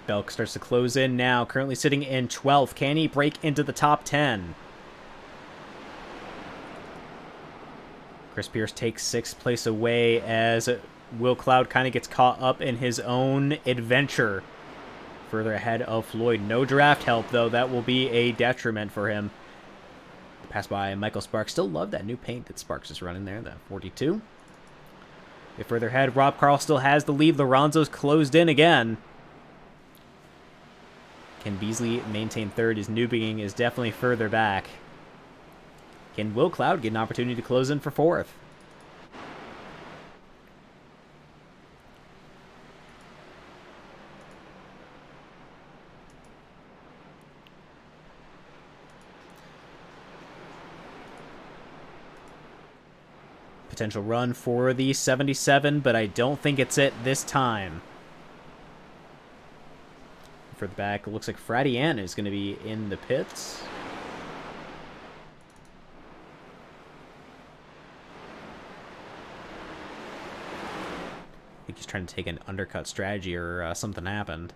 Belk starts to close in now, currently sitting in 12th. Can he break into the top 10? Chris Pierce takes 6th place away as Will Cloud kind of gets caught up in his own adventure. Further ahead of Floyd. No draft help, though. That will be a detriment for him. Pass by Michael Sparks. Still love that new paint that Sparks is running there, the 42. Get further ahead. Rob Carl still has the lead. Lorenzo's closed in again. Can Beasley maintain 3rd? His Newbing is definitely further back. Can Will Cloud get an opportunity to close in for 4th? Potential run for the 77, but I don't think it's it this time. For the back, it looks like Fradienne is going to be in the pits. I think he's trying to take an undercut strategy or something happened.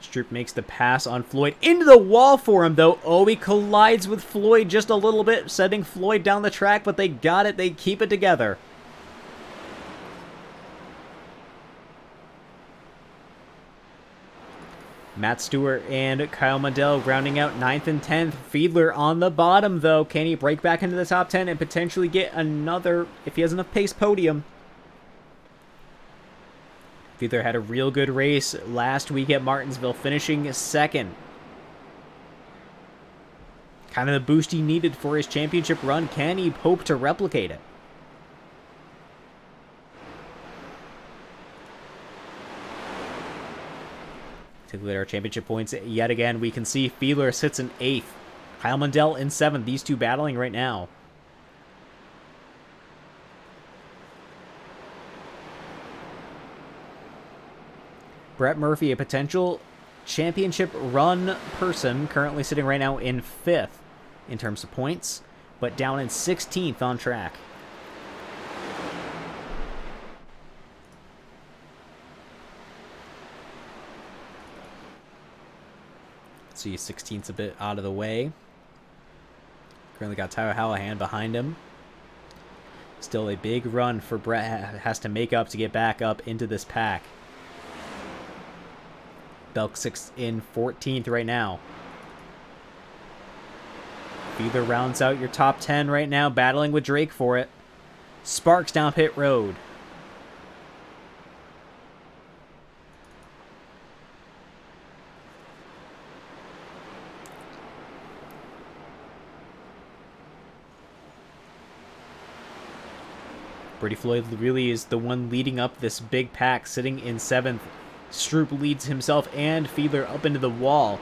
Stroop makes the pass on Floyd into the wall for him, though. Oh, he collides with Floyd just a little bit, sending Floyd down the track, but they got it. They keep it together. Matt Stewart and Kyle Mundell rounding out 9th and 10th. Fiedler on the bottom, though. Can he break back into the top 10 and potentially get another, if he has enough pace, podium? Fiedler had a real good race last week at Martinsville, finishing 2nd. Kind of the boost he needed for his championship run. Can he hope to replicate it? Take a look at our championship points yet again. We can see Fiedler sits in 8th. Kyle Mundell in 7th. These two battling right now. Brett Murphy, a potential championship run person, currently sitting right now in 5th in terms of points, but down in 16th on track. See, 16th's a bit out of the way. Currently got Tyler Hallahan behind him. Still a big run for Brett has to make up to get back up into this pack. Belk 6 in 14th right now. Fiedler rounds out your top 10 right now, battling with Drake for it. Sparks down pit road. Brady Floyd really is the one leading up this big pack, sitting in 7th. Stroop leads himself and Fiedler up into the wall.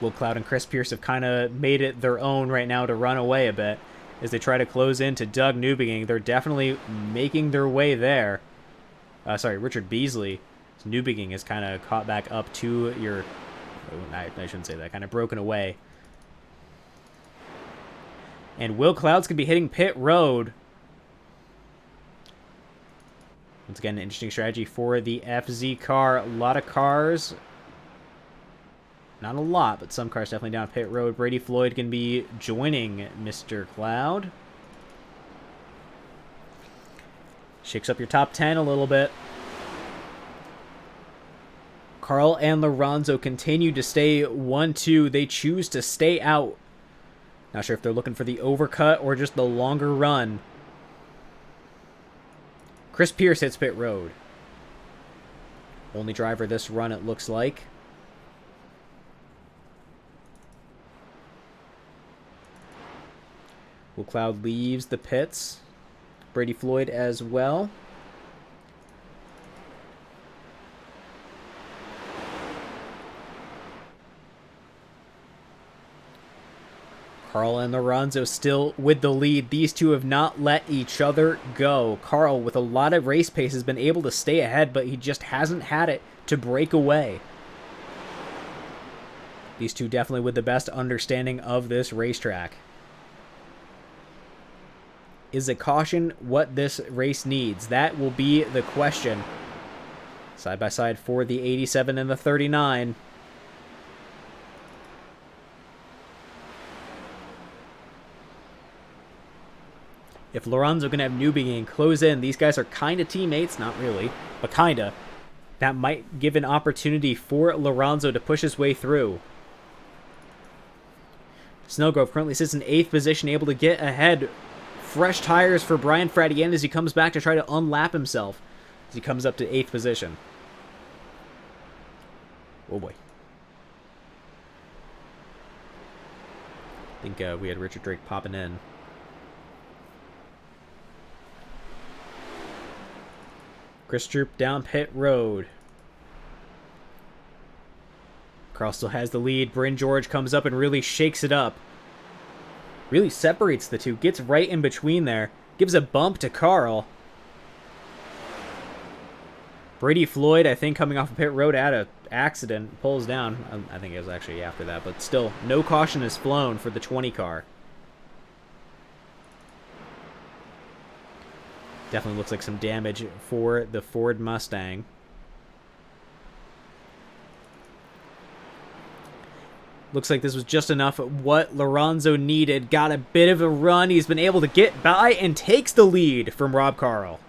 Will Cloud and Chris Pierce have kind of made it their own right now to run away a bit as they try to close into Doug Newbegin. They're definitely making their way there. Richard Beasley. Newbegin is kind of caught back up to your... Oh, I shouldn't say that. Kind of broken away. And Will Cloud's going to be hitting pit road. Once again, an interesting strategy for the FZ car. A lot of cars. Not a lot, but some cars definitely down pit road. Brady Floyd can be joining Mr. Cloud. Shakes up your top 10 a little bit. Carl and Lorenzo continue to stay 1-2. They choose to stay out. Not sure if they're looking for the overcut or just the longer run. Chris Pierce hits pit road. Only driver this run, it looks like. Will Cloud leaves the pits. Brady Floyd as well. Carl and Lorenzo still with the lead. These two have not let each other go. Carl, with a lot of race pace, has been able to stay ahead, but he just hasn't had it to break away. These two definitely with the best understanding of this racetrack. Is a caution what this race needs? That will be the question. Side by side for the 87 and the 39. If Lorenzo can have Newbegin close in, these guys are kind of teammates. Not really, but kind of. That might give an opportunity for Lorenzo to push his way through. Snowgrove currently sits in 8th position, able to get ahead. Fresh tires for Brian Fradian as he comes back to try to unlap himself as he comes up to 8th position. Oh boy. I think we had Richard Drake popping in. Chris Troop down pit road. Carl still has the lead. Bryn George comes up and really shakes it up. Really separates the two. Gets right in between there. Gives a bump to Carl. Brady Floyd, I think, coming off of pit road at an accident. Pulls down. I think it was actually after that. But still, no caution is flown for the 20 car. Definitely looks like some damage for the Ford Mustang. Looks like this was just enough what Lorenzo needed. Got a bit of a run. He's been able to get by and takes the lead from Rob Carl.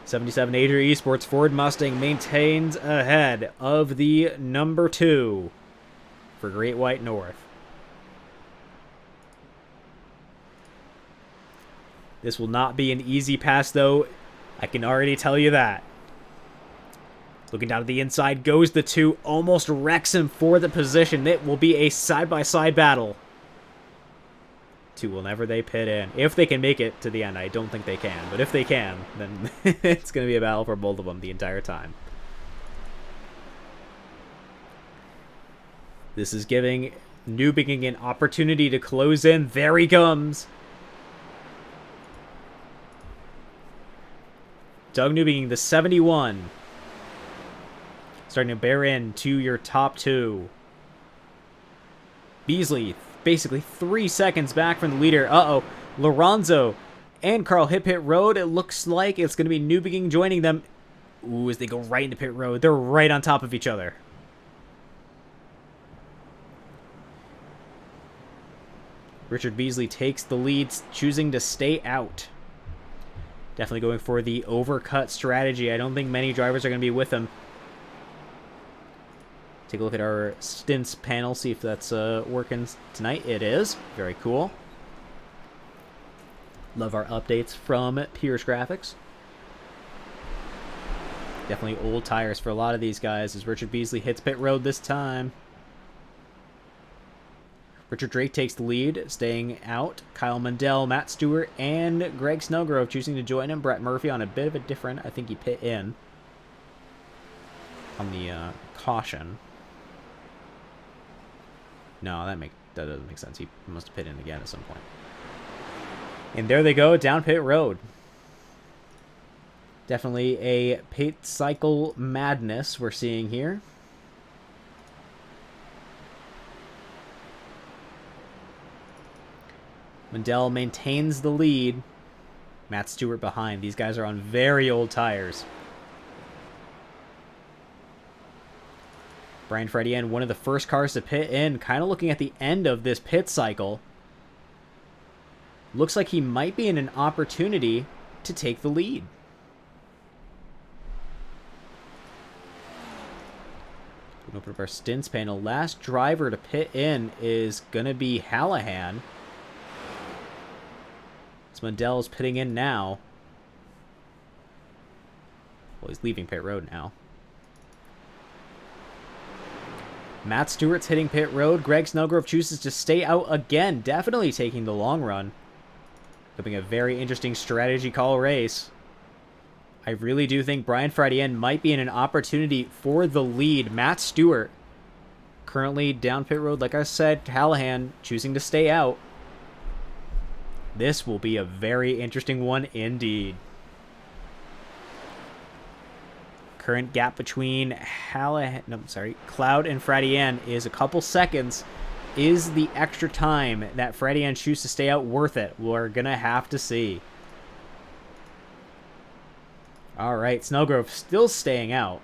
77 Adria Esports Ford Mustang maintains ahead of the number 2 for Great White North. This will not be an easy pass, though. I can already tell you that. Looking down to the inside goes the 2. Almost wrecks him for the position. It will be a side-by-side battle. 2 will never they pit in. If they can make it to the end. I don't think they can. But if they can, then it's going to be a battle for both of them the entire time. This is giving Newbegin an opportunity to close in. There he comes. Doug Newbegin, the 71. Starting to bear in to your top 2. Beasley, basically 3 seconds back from the leader. Uh-oh. Lorenzo and Carl hit pit road. It looks like it's going to be Newbegin joining them. Ooh, as they go right into pit road. They're right on top of each other. Richard Beasley takes the lead, choosing to stay out. Definitely going for the overcut strategy. I don't think many drivers are going to be with him. Take a look at our stints panel, see if that's working tonight. It is. Very cool. Love our updates from Pierce Graphics. Definitely old tires for a lot of these guys as Richard Beasley hits pit road this time. Richard Drake takes the lead, staying out. Kyle Mundell, Matt Stewart, and Greg Snellgrove choosing to join him. Brett Murphy on a bit of a different, I think he pit in on the caution. No, that doesn't make sense. He must have pit in again at some point. And there they go, down pit road. Definitely a pit cycle madness we're seeing here. Mundell maintains the lead. Matt Stewart behind. These guys are on very old tires. Brian Fredienne, one of the first cars to pit in, kind of looking at the end of this pit cycle. Looks like he might be in an opportunity to take the lead. Open up our stints panel. Last driver to pit in is going to be Hallahan. Mundell's pitting in now. Well, he's leaving pit road now. Matt Stewart's hitting pit road. Greg Snellgrove chooses to stay out again, definitely taking the long run. Becoming a very interesting strategy call race. I really do think Brian Fredienne might be in an opportunity for the lead. Matt Stewart currently down pit road. Like I said, Hallahan choosing to stay out. This will be a very interesting one indeed. Current gap between Cloud and Fredienne is a couple seconds. Is the extra time that Fredienne chooses to stay out worth it? We're going to have to see. All right, Snellgrove still staying out.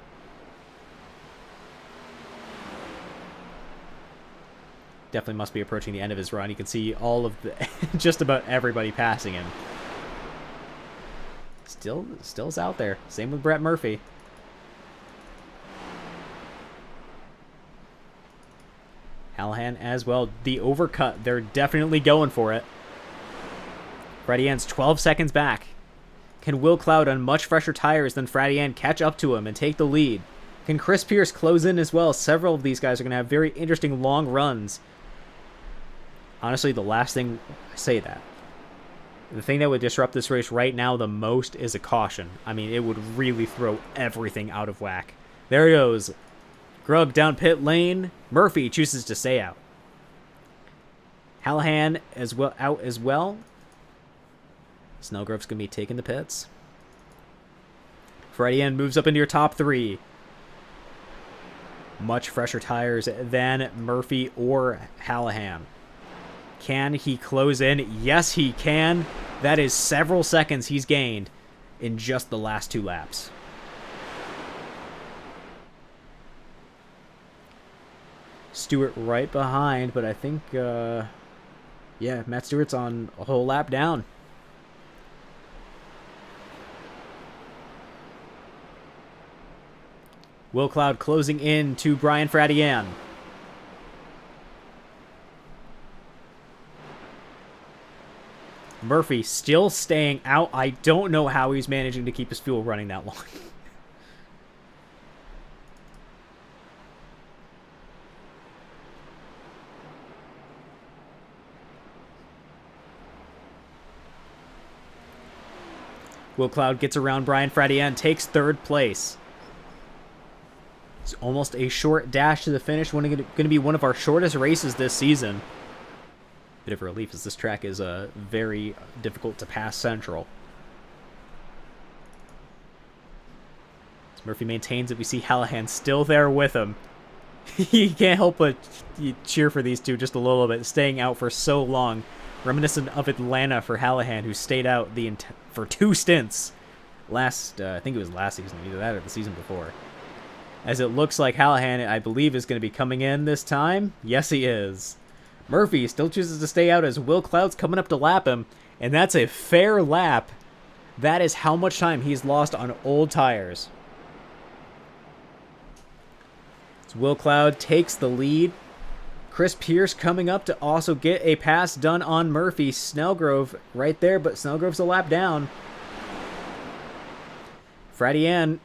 Definitely must be approaching the end of his run. You can see all of the just about everybody passing him. Still's out there. Same with Brett Murphy. Hallahan as well. The overcut, they're definitely going for it. Fredienne's 12 seconds back. Can Will Cloud on much fresher tires than Fredienne catch up to him and take the lead? Can Chris Pierce close in as well? Several of these guys are going to have very interesting long runs. Honestly, the last thing I say that. The thing that would disrupt this race right now the most is a caution. I mean, it would really throw everything out of whack. There he goes. Grug down pit lane. Murphy chooses to stay out. Hallahan as well out as well. Snellgrove's going to be taking the pits. Fredienne moves up into your top three. Much fresher tires than Murphy or Hallahan. Can he close in? Yes, he can. That is several seconds he's gained in just the last 2 laps. Stewart right behind, but I think, yeah, Matt Stewart's on a whole lap down. Will Cloud closing in to Brian Fredienne. Murphy still staying out. I don't know how he's managing to keep his fuel running that long. Will Cloud gets around Brian Fredienne, takes 3rd place. It's almost a short dash to the finish. Going to be one of our shortest races this season. Bit of a relief as this track is very difficult to pass central. As Murphy maintains it, we see Hallahan still there with him. You can't help but cheer for these two just a little bit, staying out for so long. Reminiscent of Atlanta for Hallahan, who stayed out for 2 stints. I think it was last season, either that or the season before. As it looks like Hallahan, I believe, is going to be coming in this time. Yes, he is. Murphy still chooses to stay out as Will Cloud's coming up to lap him, and that's a fair lap. That is how much time he's lost on old tires. So Will Cloud takes the lead. Chris Pierce coming up to also get a pass done on Murphy. Snellgrove right there, but Snellgrove's a lap down. Fradian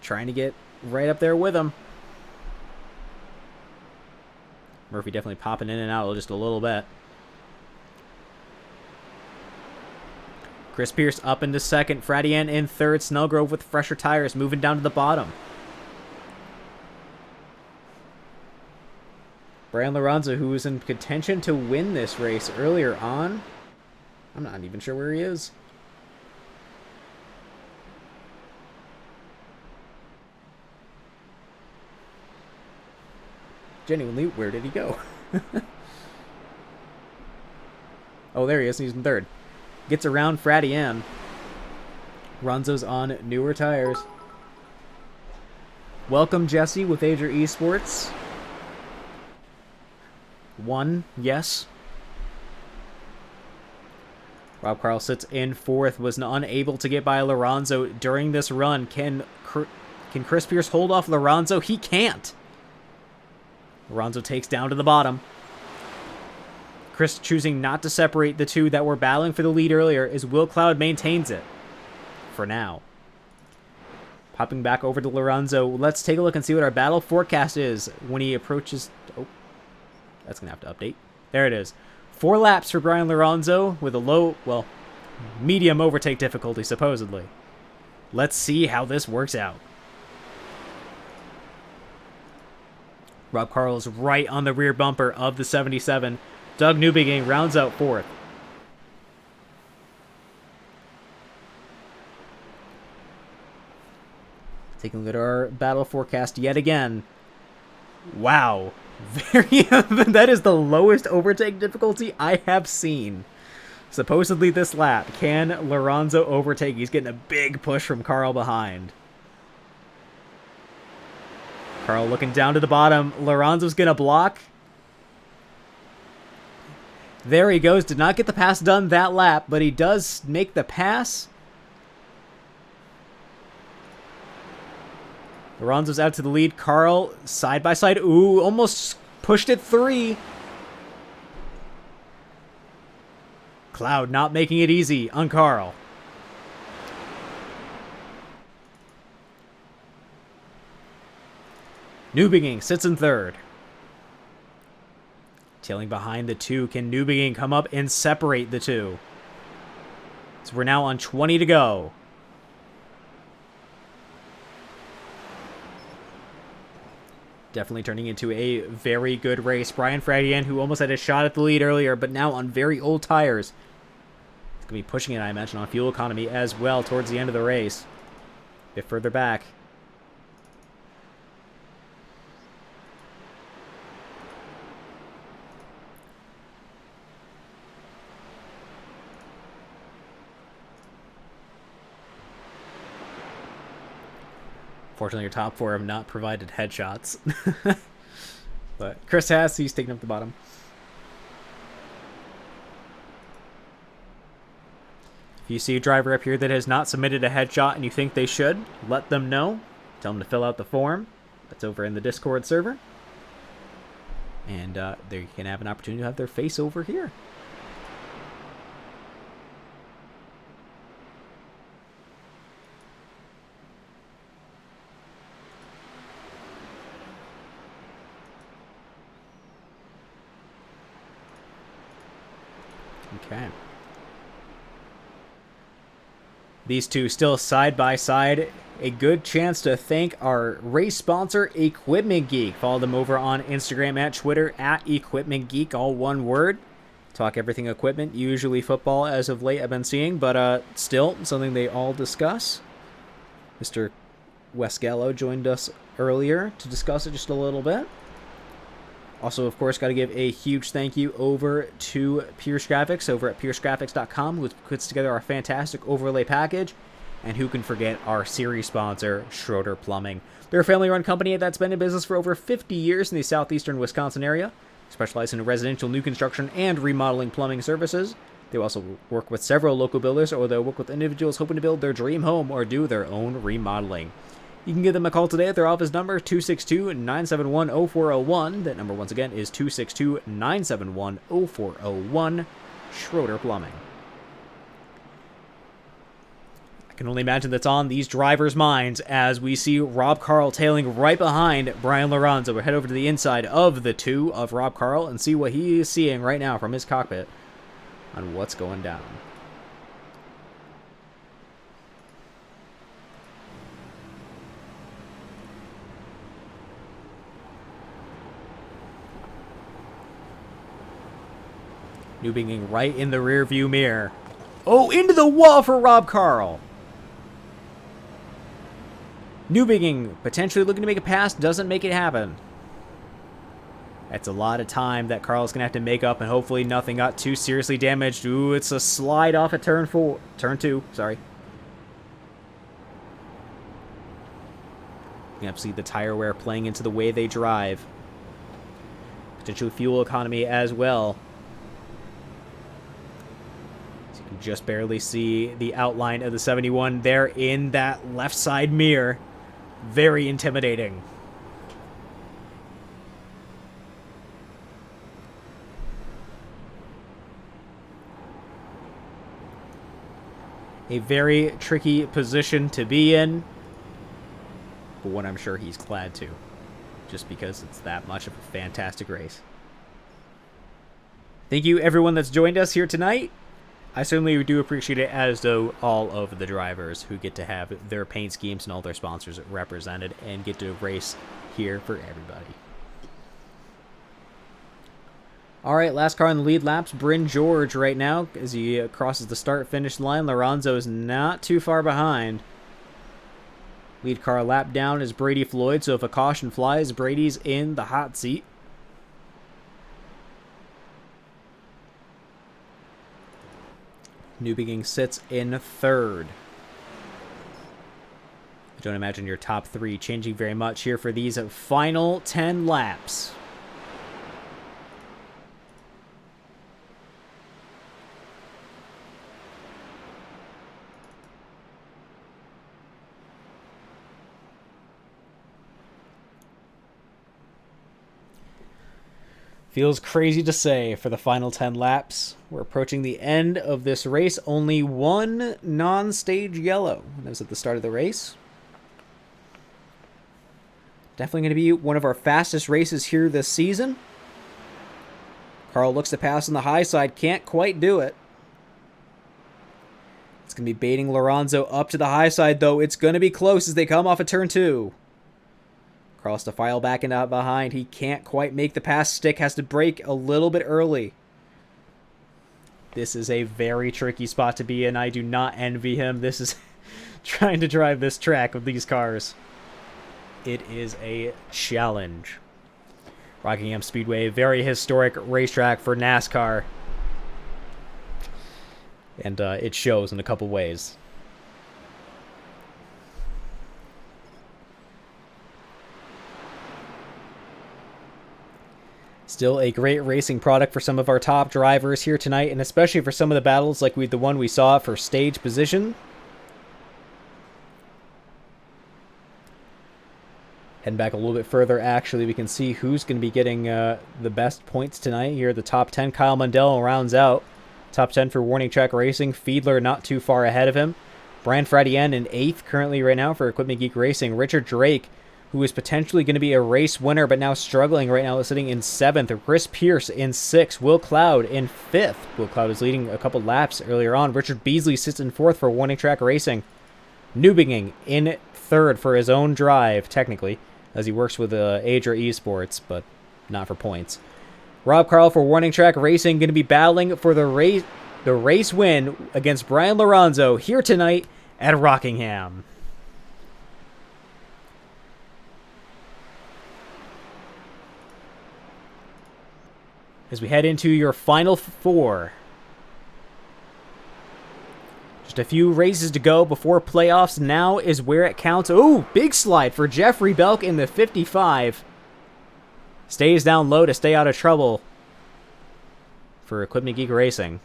trying to get right up there with him. Murphy definitely popping in and out just a little bit. Chris Pierce up into second. Fradian in third. Snellgrove with fresher tires moving down to the bottom. Brian Lorenzo, who was in contention to win this race earlier on. I'm not even sure where he is. Genuinely, where did he go? Oh, there he is. He's in third. Gets around Fradian. Ronzo's on newer tires. Welcome, Jesse, with Ager Esports. 1, yes. Rob Carl sits in fourth. Was unable to get by Lorenzo during this run. Can Chris Pierce hold off Lorenzo? He can't. Lorenzo takes down to the bottom. Chris choosing not to separate the two that were battling for the lead earlier as Will Cloud maintains it. For now. Popping back over to Lorenzo. Let's take a look and see what our battle forecast is when he approaches... Oh, that's going to have to update. There it is. 4 laps for Brian Lorenzo with a low, well, medium overtake difficulty, supposedly. Let's see how this works out. Rob Carl is right on the rear bumper of the 77. Doug Newbegin rounds out fourth. Taking a look at our battle forecast yet again. Wow. That is the lowest overtake difficulty I have seen. Supposedly this lap. Can Lorenzo overtake? He's getting a big push from Carl behind. Carl looking down to the bottom. Lorenzo's going to block. There he goes. Did not get the pass done that lap, but he does make the pass. Lorenzo's out to the lead. Carl, side by side. Ooh, almost pushed it 3. Cloud not making it easy on Carl. Newbegin sits in third. Tailing behind the 2. Can Newbegin come up and separate the 2? So we're now on 20 to go. Definitely turning into a very good race. Brian Fradian, who almost had a shot at the lead earlier, but now on very old tires. It's going to be pushing it, I imagine, on fuel economy as well towards the end of the race. A bit further back. Fortunately, your top 4 have not provided headshots. But Chris has, he's taking up the bottom. If you see a driver up here that has not submitted a headshot and you think they should, let them know. Tell them to fill out the form. That's over in the Discord server. And they can have an opportunity to have their face over here. Okay. These two still side by side. A good chance to thank our race sponsor, Equipment Geek. Follow them over on Instagram and Twitter at Equipment Geek, all one word. Talk everything equipment, usually football as of late I've been seeing, but still something they all discuss. Mr. Wes Gallo joined us earlier to discuss it just a little bit. Also, of course, got to give a huge thank you over to Pierce Graphics over at piercegraphics.com, who puts together our fantastic overlay package. And who can forget our series sponsor, Schroeder Plumbing. They're a family-run company that's been in business for over 50 years in the southeastern Wisconsin area. specializing in residential new construction and remodeling plumbing services. They also work with several local builders, or they'll work with individuals hoping to build their dream home or do their own remodeling. You can give them a call today at their office number, 262-971-0401. That number, once again, is 262-971-0401. Schroeder Plumbing. I can only imagine that's on these drivers' minds as we see Rob Carl tailing right behind Brian Lorenzo. We'll head over to the inside of the two of Rob Carl and see what he is seeing right now from his cockpit on what's going down. Newbinging right in the rear view mirror. Oh, into the wall for Rob Carl. Newbinging potentially looking to make a pass, doesn't make it happen. That's a lot of time that Carl's going to have to make up, and hopefully nothing got too seriously damaged. Ooh, it's a slide off at turn 2, sorry. You have to see the tire wear playing into the way they drive. Potentially fuel economy as well. So you can just barely see the outline of the 71 there in that left side mirror. Very intimidating. A very tricky position to be in, but one I'm sure he's glad to, just because it's that much of a fantastic race. Thank you everyone that's joined us here tonight. I certainly do appreciate it, as do all of the drivers who get to have their paint schemes and all their sponsors represented and get to race here for everybody. All right, last car in the lead laps, Bryn George right now as he crosses the start-finish line. Lorenzo is not too far behind. Lead car lap down is Brady Floyd, so if a caution flies, Brady's in the hot seat. Newbegin sits in third. I don't imagine your top three changing very much here for these final 10 laps. Feels crazy to say for the final 10 laps. We're approaching the end of this race. Only one non-stage yellow. That was at the start of the race. Definitely going to be one of our fastest races here this season. Carl looks to pass on the high side. Can't quite do it. It's going to be baiting Lorenzo up to the high side, though. It's going to be close as they come off of turn 2. Carlos to file back and out behind. He can't quite make the pass stick. Has to brake a little bit early. This is a very tricky spot to be in. I do not envy him. This is trying to drive this track with these cars. It is a challenge. Rockingham Speedway, very historic racetrack for NASCAR. And it shows in a couple ways. Still a great racing product for some of our top drivers here tonight, and especially for some of the battles like the one we saw for stage position. Heading back a little bit further, actually, we can see who's going to be getting the best points tonight. Here, the top 10, Kyle Mundell rounds out. Top 10 for Warning Track Racing. Fiedler not too far ahead of him. Brian Fradienne in 8th currently right now for Equipment Geek Racing. Richard Drake, who is potentially going to be a race winner, but now struggling right now, sitting in 7th. Chris Pierce in 6th. Will Cloud in 5th. Will Cloud is leading a couple laps earlier on. Richard Beasley sits in 4th for Warning Track Racing. Newbinging in 3rd for his own drive, technically, as he works with Adra Esports, but not for points. Rob Carl for Warning Track Racing going to be battling for the race win against Brian Lorenzo here tonight at Rockingham. As we head into your final 4. Just a few races to go before playoffs. Now is where it counts. Oh, big slide for Jeffrey Belk in the 55. stays down low to stay out of trouble for Equipment Geek Racing.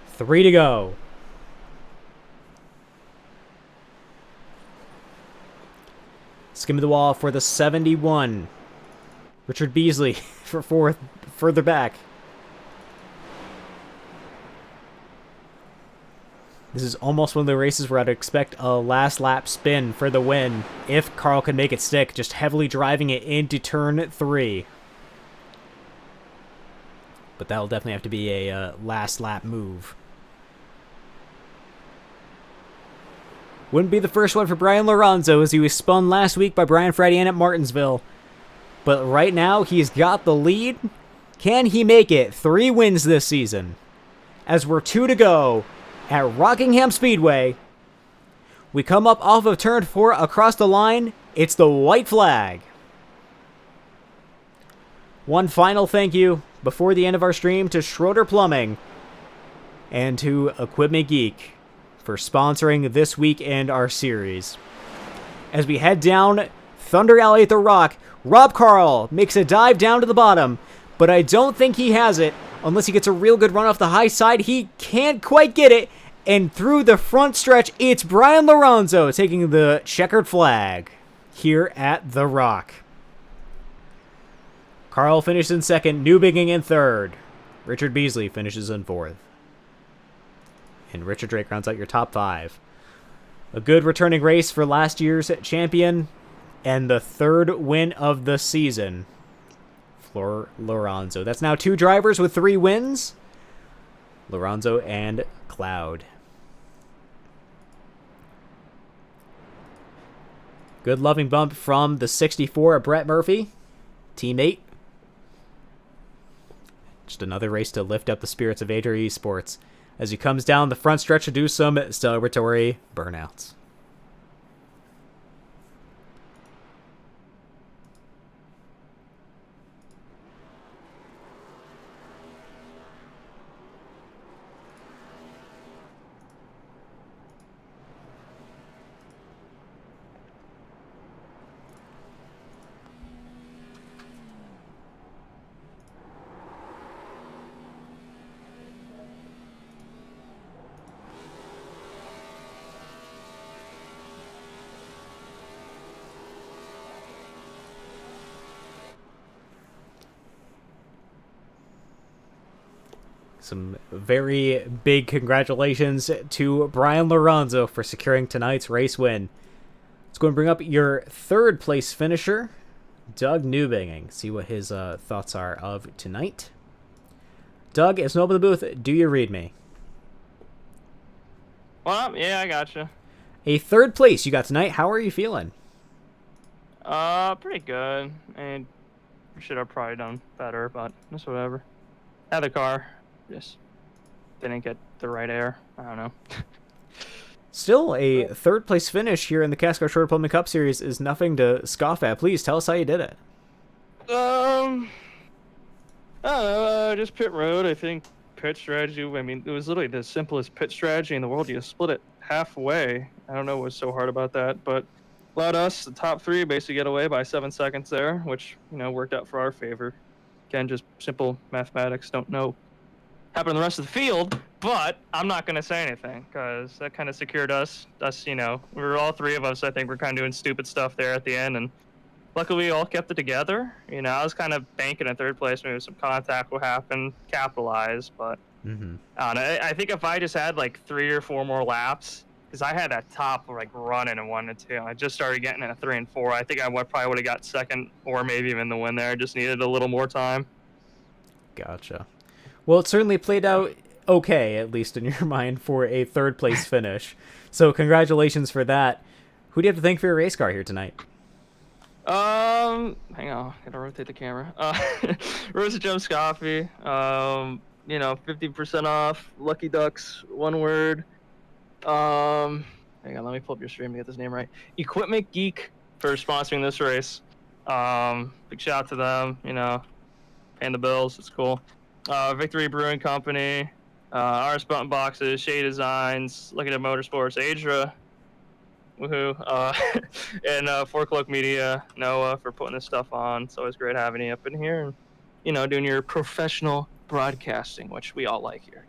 Three to go. Skimming the wall for the 71. Richard Beasley for fourth, further back. This is almost one of the races where I'd expect a last lap spin for the win if Carl can make it stick, just heavily driving it into turn 3. But that'll definitely have to be a last lap move. Wouldn't be the first one for Brian Lorenzo, as he was spun last week by Brian Fradian at Martinsville. But right now, he's got the lead. Can he make it 3 wins this season? As we're 2 to go at Rockingham Speedway. We come up off of turn 4 across the line. It's the white flag. One final thank you before the end of our stream to Schroeder Plumbing and to Equipment Geek for sponsoring this week and our series. As we head down Thunder Alley at the Rock, Rob Carl makes a dive down to the bottom, but I don't think he has it unless he gets a real good run off the high side. He can't quite get it, and through the front stretch, it's Brian Lorenzo taking the checkered flag here at the Rock. Carl finishes in second, Newbigging in third. Richard Beasley finishes in fourth. And Richard Drake rounds out your top 5. A good returning race for last year's champion and the 3rd win of the season for Lorenzo. That's now 2 drivers with 3 wins. Lorenzo and Cloud. Good loving bump from the 64 Brett Murphy, teammate. Just another race to lift up the spirits of Adria Esports as he comes down the front stretch to do some celebratory burnouts. Some very big congratulations to Brian Lorenzo for securing tonight's race win. Let's go and bring up your 3rd place finisher, Doug Newbigging. See what his thoughts are of tonight. Doug, it's open the booth. Do you read me? Well, yeah, I gotcha. A 3rd place you got tonight. How are you feeling? Pretty good. And should have probably done better, but that's whatever. Had the car. Just didn't get the right air. I don't know. Still, a 3rd place finish here in the CASCAR Short Plumbing Cup Series is nothing to scoff at. Please tell us how you did it. I don't know. Just pit road. I think pit strategy. I mean, it was literally the simplest pit strategy in the world. You split it halfway. I don't know what was so hard about that, but allowed us, the top 3, basically get away by 7 seconds there, which, worked out for our favor. Again, just simple mathematics. Don't know happen in the rest of the field, but I'm not going to say anything because that kind of secured us. We were all 3 of us, I think, we're kind of doing stupid stuff there at the end, and luckily we all kept it together. I was kind of banking in 3rd place. Maybe some contact will happen, capitalize, but I don't know. I think if I just had like 3 or 4 more laps, because I had that top like running in 1 and 2. I just started getting in a 3 and 4. I think I probably would have got 2nd or maybe even the win there. I just needed a little more time. Gotcha. Well, it certainly played out okay, at least in your mind, for a 3rd place finish. So congratulations for that. Who do you have to thank for your race car here tonight? Hang on, gotta rotate the camera. Rosa Jones Coffee. 50% off. Lucky Ducks, one word. Hang on, let me pull up your stream to get this name right. Equipment Geek for sponsoring this race. Big shout out to them. Paying the bills. It's cool. Victory Brewing Company, RS Button Boxes, Shea Designs, Looking at Motorsports, Adria, Woohoo. And 4 O'Clock Media, Noah, for putting this stuff on. It's always great having you up in here and, doing your professional broadcasting, which we all like here,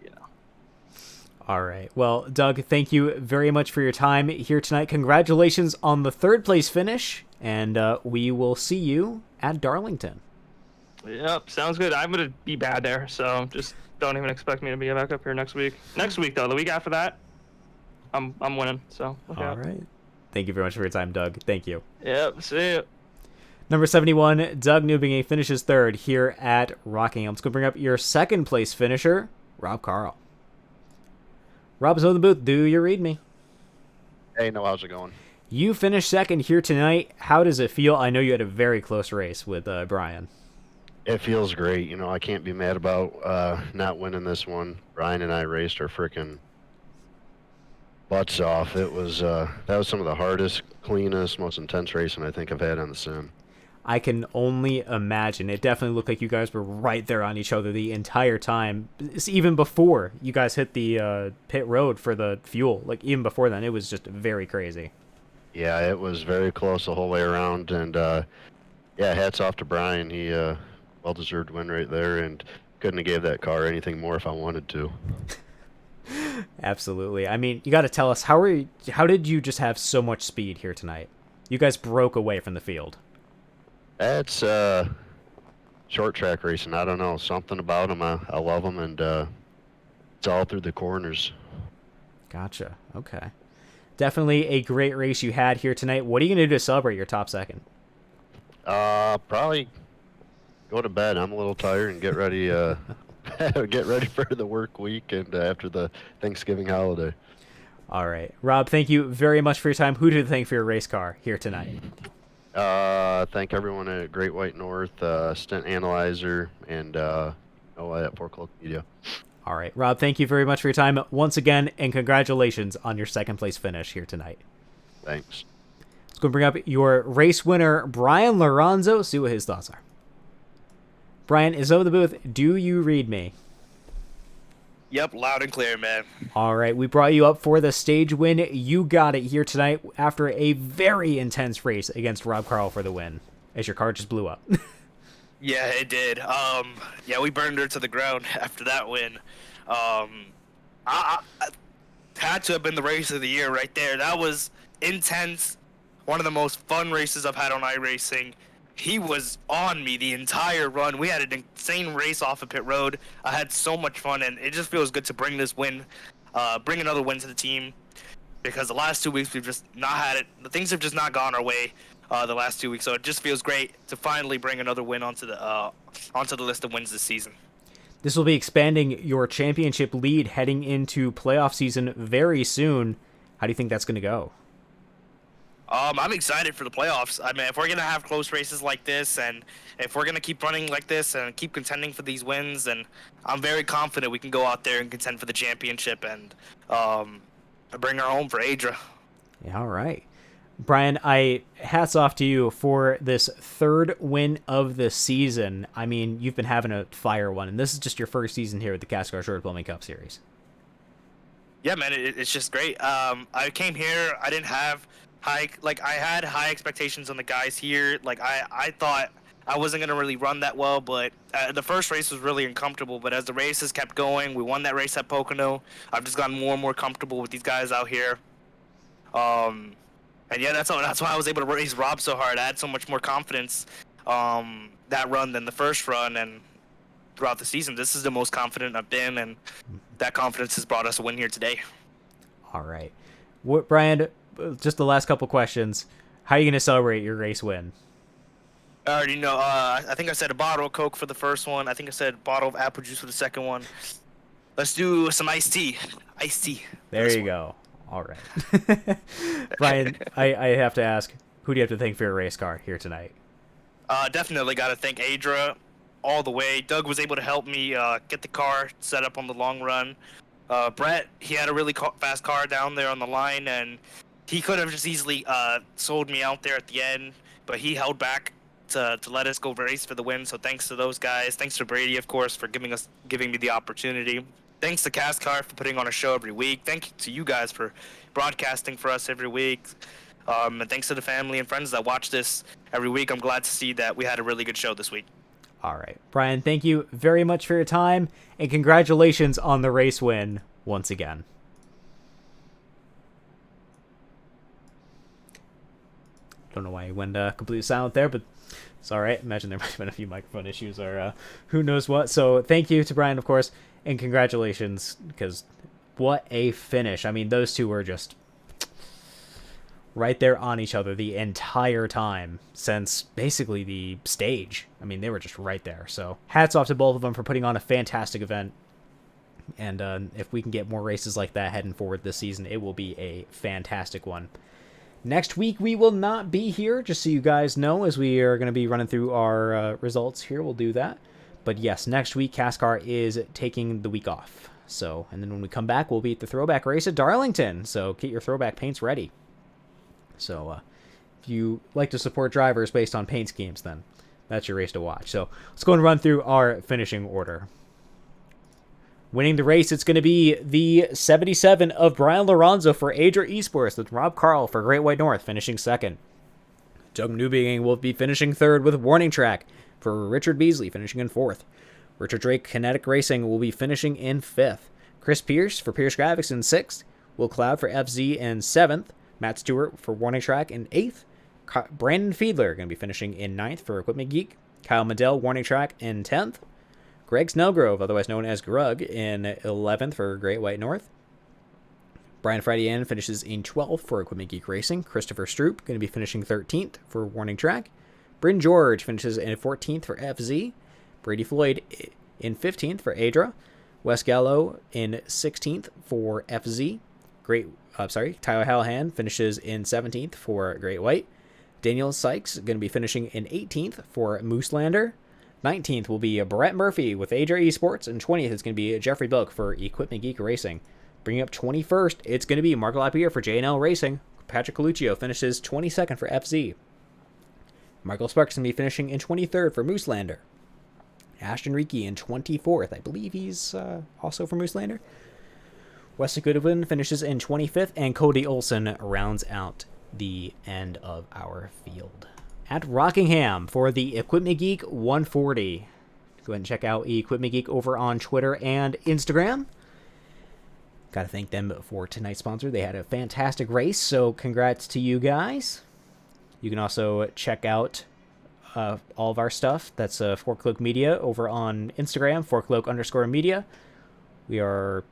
All right. Well, Doug, thank you very much for your time here tonight. Congratulations on the 3rd place finish, and we will see you at Darlington. Yep, sounds good. I'm going to be bad there, so just don't even expect me to be back up here next week. Next week, though, the week after that, I'm winning, so look out. All right. Thank you very much for your time, Doug. Thank you. Yep, see you. Number 71, Doug Newbingy finishes 3rd here at Rockingham. Let's go bring up your 2nd place finisher, Rob Carl. Rob's in the booth. Do you read me? Hey, no, how's it going? You finished 2nd here tonight. How does it feel? I know you had a very close race with Brian. It feels great. I can't be mad about not winning this one. Brian and I raced our freaking butts off. It was that was some of the hardest, cleanest, most intense racing I think I've had on the sim. I can only imagine. It definitely looked like you guys were right there on each other the entire time. Even before you guys hit the pit road for the fuel, like even before then, it was just very crazy. Yeah, it was very close the whole way around, and yeah, hats off to Brian. He well-deserved win right there, and couldn't have gave that car anything more if I wanted to. Absolutely. I mean, you got to tell us how did you just have so much speed here tonight? You guys broke away from the field. That's short track racing. I don't know, something about them. I love them, and it's all through the corners. Gotcha. Okay. Definitely a great race you had here tonight. What are you going to do to celebrate your top 2nd? Probably go to bed. I'm a little tired and get ready. Get ready for the work week and after the Thanksgiving holiday. All right, Rob. Thank you very much for your time. Who do you thank for your race car here tonight? Thank everyone at Great White North, Stint Analyzer, and Noah at 4 O'Clock Media. All right, Rob, thank you very much for your time once again, and congratulations on your 2nd place finish here tonight. Thanks. Let's go bring up your race winner, Brian Lorenzo, see what his thoughts are. Brian is over the booth. Do you read me? Yep, loud and clear, man. All right, we brought you up for the stage win. You got it here tonight after a very intense race against Rob Carl for the win, as your car just blew up. Yeah, it did. Yeah, we burned her to the ground after that win. I had to have been the race of the year right there. That was intense. One of the most fun races I've had on iRacing. He was on me the entire run. We had an insane race off of pit road. I had so much fun, and it just feels good to bring this win, bring another win to the team, because the last 2 weeks we've just not had it. The things have just not gone our way the last 2 weeks, so it just feels great to finally bring another win onto the list of wins this season. This will be expanding your championship lead heading into playoff season very soon. How do you think that's going to go? I'm excited for the playoffs. I mean, if we're going to have close races like this, and if we're going to keep running like this and keep contending for these wins, then I'm very confident we can go out there and contend for the championship and bring her home for Adra. Yeah, all right. Brian, hats off to you for this 3rd win of the season. I mean, you've been having a fire one, and this is just your 1st season here at the CASCAR Short Plumbing Cup Series. Yeah, man, it's just great. I came here, I didn't have I had high expectations on the guys here. Like, I thought I wasn't going to really run that well, but the first race was really uncomfortable. But as the races kept going, we won that race at Pocono. I've just gotten more and more comfortable with these guys out here. And yeah, that's why I was able to race Rob so hard. I had so much more confidence that run than the first run, and throughout the season, this is the most confident I've been, and that confidence has brought us a win here today. All right. Brian, just the last couple questions. How are you going to celebrate your race win? I already know. I think I said a bottle of Coke for the first one. I think I said a bottle of apple juice for the second one. Let's do some iced tea. Iced tea. There you go. All right. Brian, I have to ask, who do you have to thank for your race car here tonight? Definitely got to thank Adra all the way. Doug was able to help me get the car set up on the long run. Brett, he had a really fast car down there on the line, and he could have just easily sold me out there at the end, but he held back to let us go race for the win. So thanks to those guys. Thanks to Brady, of course, for giving me the opportunity. Thanks to CASCAR for putting on a show every week. Thank you to you guys for broadcasting for us every week. And thanks to the family and friends that watch this every week. I'm glad to see that we had a really good show this week. All right. Brian, thank you very much for your time, and congratulations on the race win once again. Don't know why he went completely silent there, but it's all right. Imagine there might have been a few microphone issues or who knows what. So thank you to Brian, of course, and congratulations, because what a finish. I mean, those two were just right there on each other the entire time since basically the stage. I mean, they were just right there. So hats off to both of them for putting on a fantastic event. And if we can get more races like that heading forward this season, it will be a fantastic one. Next week, we will not be here, just so you guys know, as we are going to be running through our results here. We'll do that. But yes, next week, CASCAR is taking the week off. So, and then when we come back, we'll be at the throwback race at Darlington. So get your throwback paints ready. So if you like to support drivers based on paint schemes, then that's your race to watch. So let's go and run through our finishing order. Winning the race, it's going to be the 77 of Brian Lorenzo for Adra Esports, with Rob Carl for Great White North finishing second. Doug Newbegin will be finishing third with Warning Track for Richard Beasley finishing in fourth. Richard Drake Kinetic Racing will be finishing in fifth. Chris Pierce for Pierce Graphics in sixth. Will Cloud for FZ in seventh. Matt Stewart for Warning Track in eighth. Brandon Fiedler going to be finishing in ninth for Equipment Geek. Kyle Medell, Warning Track in 10th. Greg Snellgrove, otherwise known as Grug, in 11th for Great White North. Brian Friday finishes in 12th for Equipment Geek Racing. Christopher Stroop going to be finishing 13th for Warning Track. Bryn George finishes in 14th for FZ. Brady Floyd in 15th for Adra. Wes Gallo in 16th for FZ. Tyler Hallahan finishes in 17th for Great White. Daniel Sykes going to be finishing in 18th for Mooselander. 19th will be Brett Murphy with Adra Esports, and 20th is going to be Jeffrey Book for Equipment Geek Racing. Bringing up 21st, it's going to be Marco Lapierre for J&L Racing. Patrick Coluccio finishes 22nd for FZ. Michael Sparks going to be finishing in 23rd for Mooselander. Ashton Reiki in 24th. I believe he's also for Mooselander. Wesley Goodwin finishes in 25th, and Cody Olson rounds out the end of our field. At Rockingham for the Equipment Geek 140. Go ahead and check out Equipment Geek over on Twitter and Instagram. Got to thank them for tonight's sponsor. They had a fantastic race, so congrats to you guys. You can also check out all of our stuff. That's Fourcloak Media over on Instagram, _media. We are...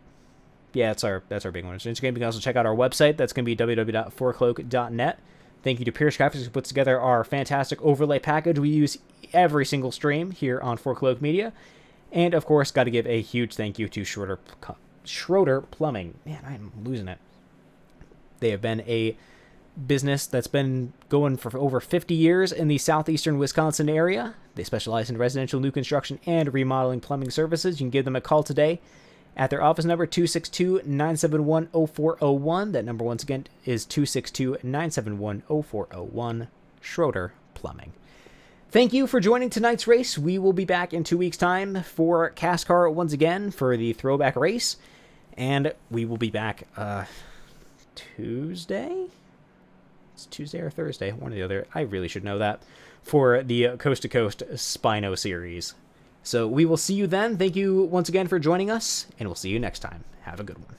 Yeah, that's our big one. Instagram. You can also check out our website. That's going to be www.fourcloak.net. Thank you to Pierce Graphics, who puts together our fantastic overlay package we use every single stream here on Fourcloak Media. And, of course, got to give a huge thank you to Schroeder Plumbing. Man, I'm losing it. They have been a business that's been going for over 50 years in the southeastern Wisconsin area. They specialize in residential new construction and remodeling plumbing services. You can give them a call today at their office number, 262-971-0401. That number, once again, is 262-971-0401. Schroeder Plumbing. Thank you for joining tonight's race. We will be back in 2 weeks' time for CASCAR once again for the throwback race. And we will be back Tuesday? It's Tuesday or Thursday, one or the other. I really should know that. For the Coast to Coast Spino series. So we will see you then. Thank you once again for joining us, and we'll see you next time. Have a good one.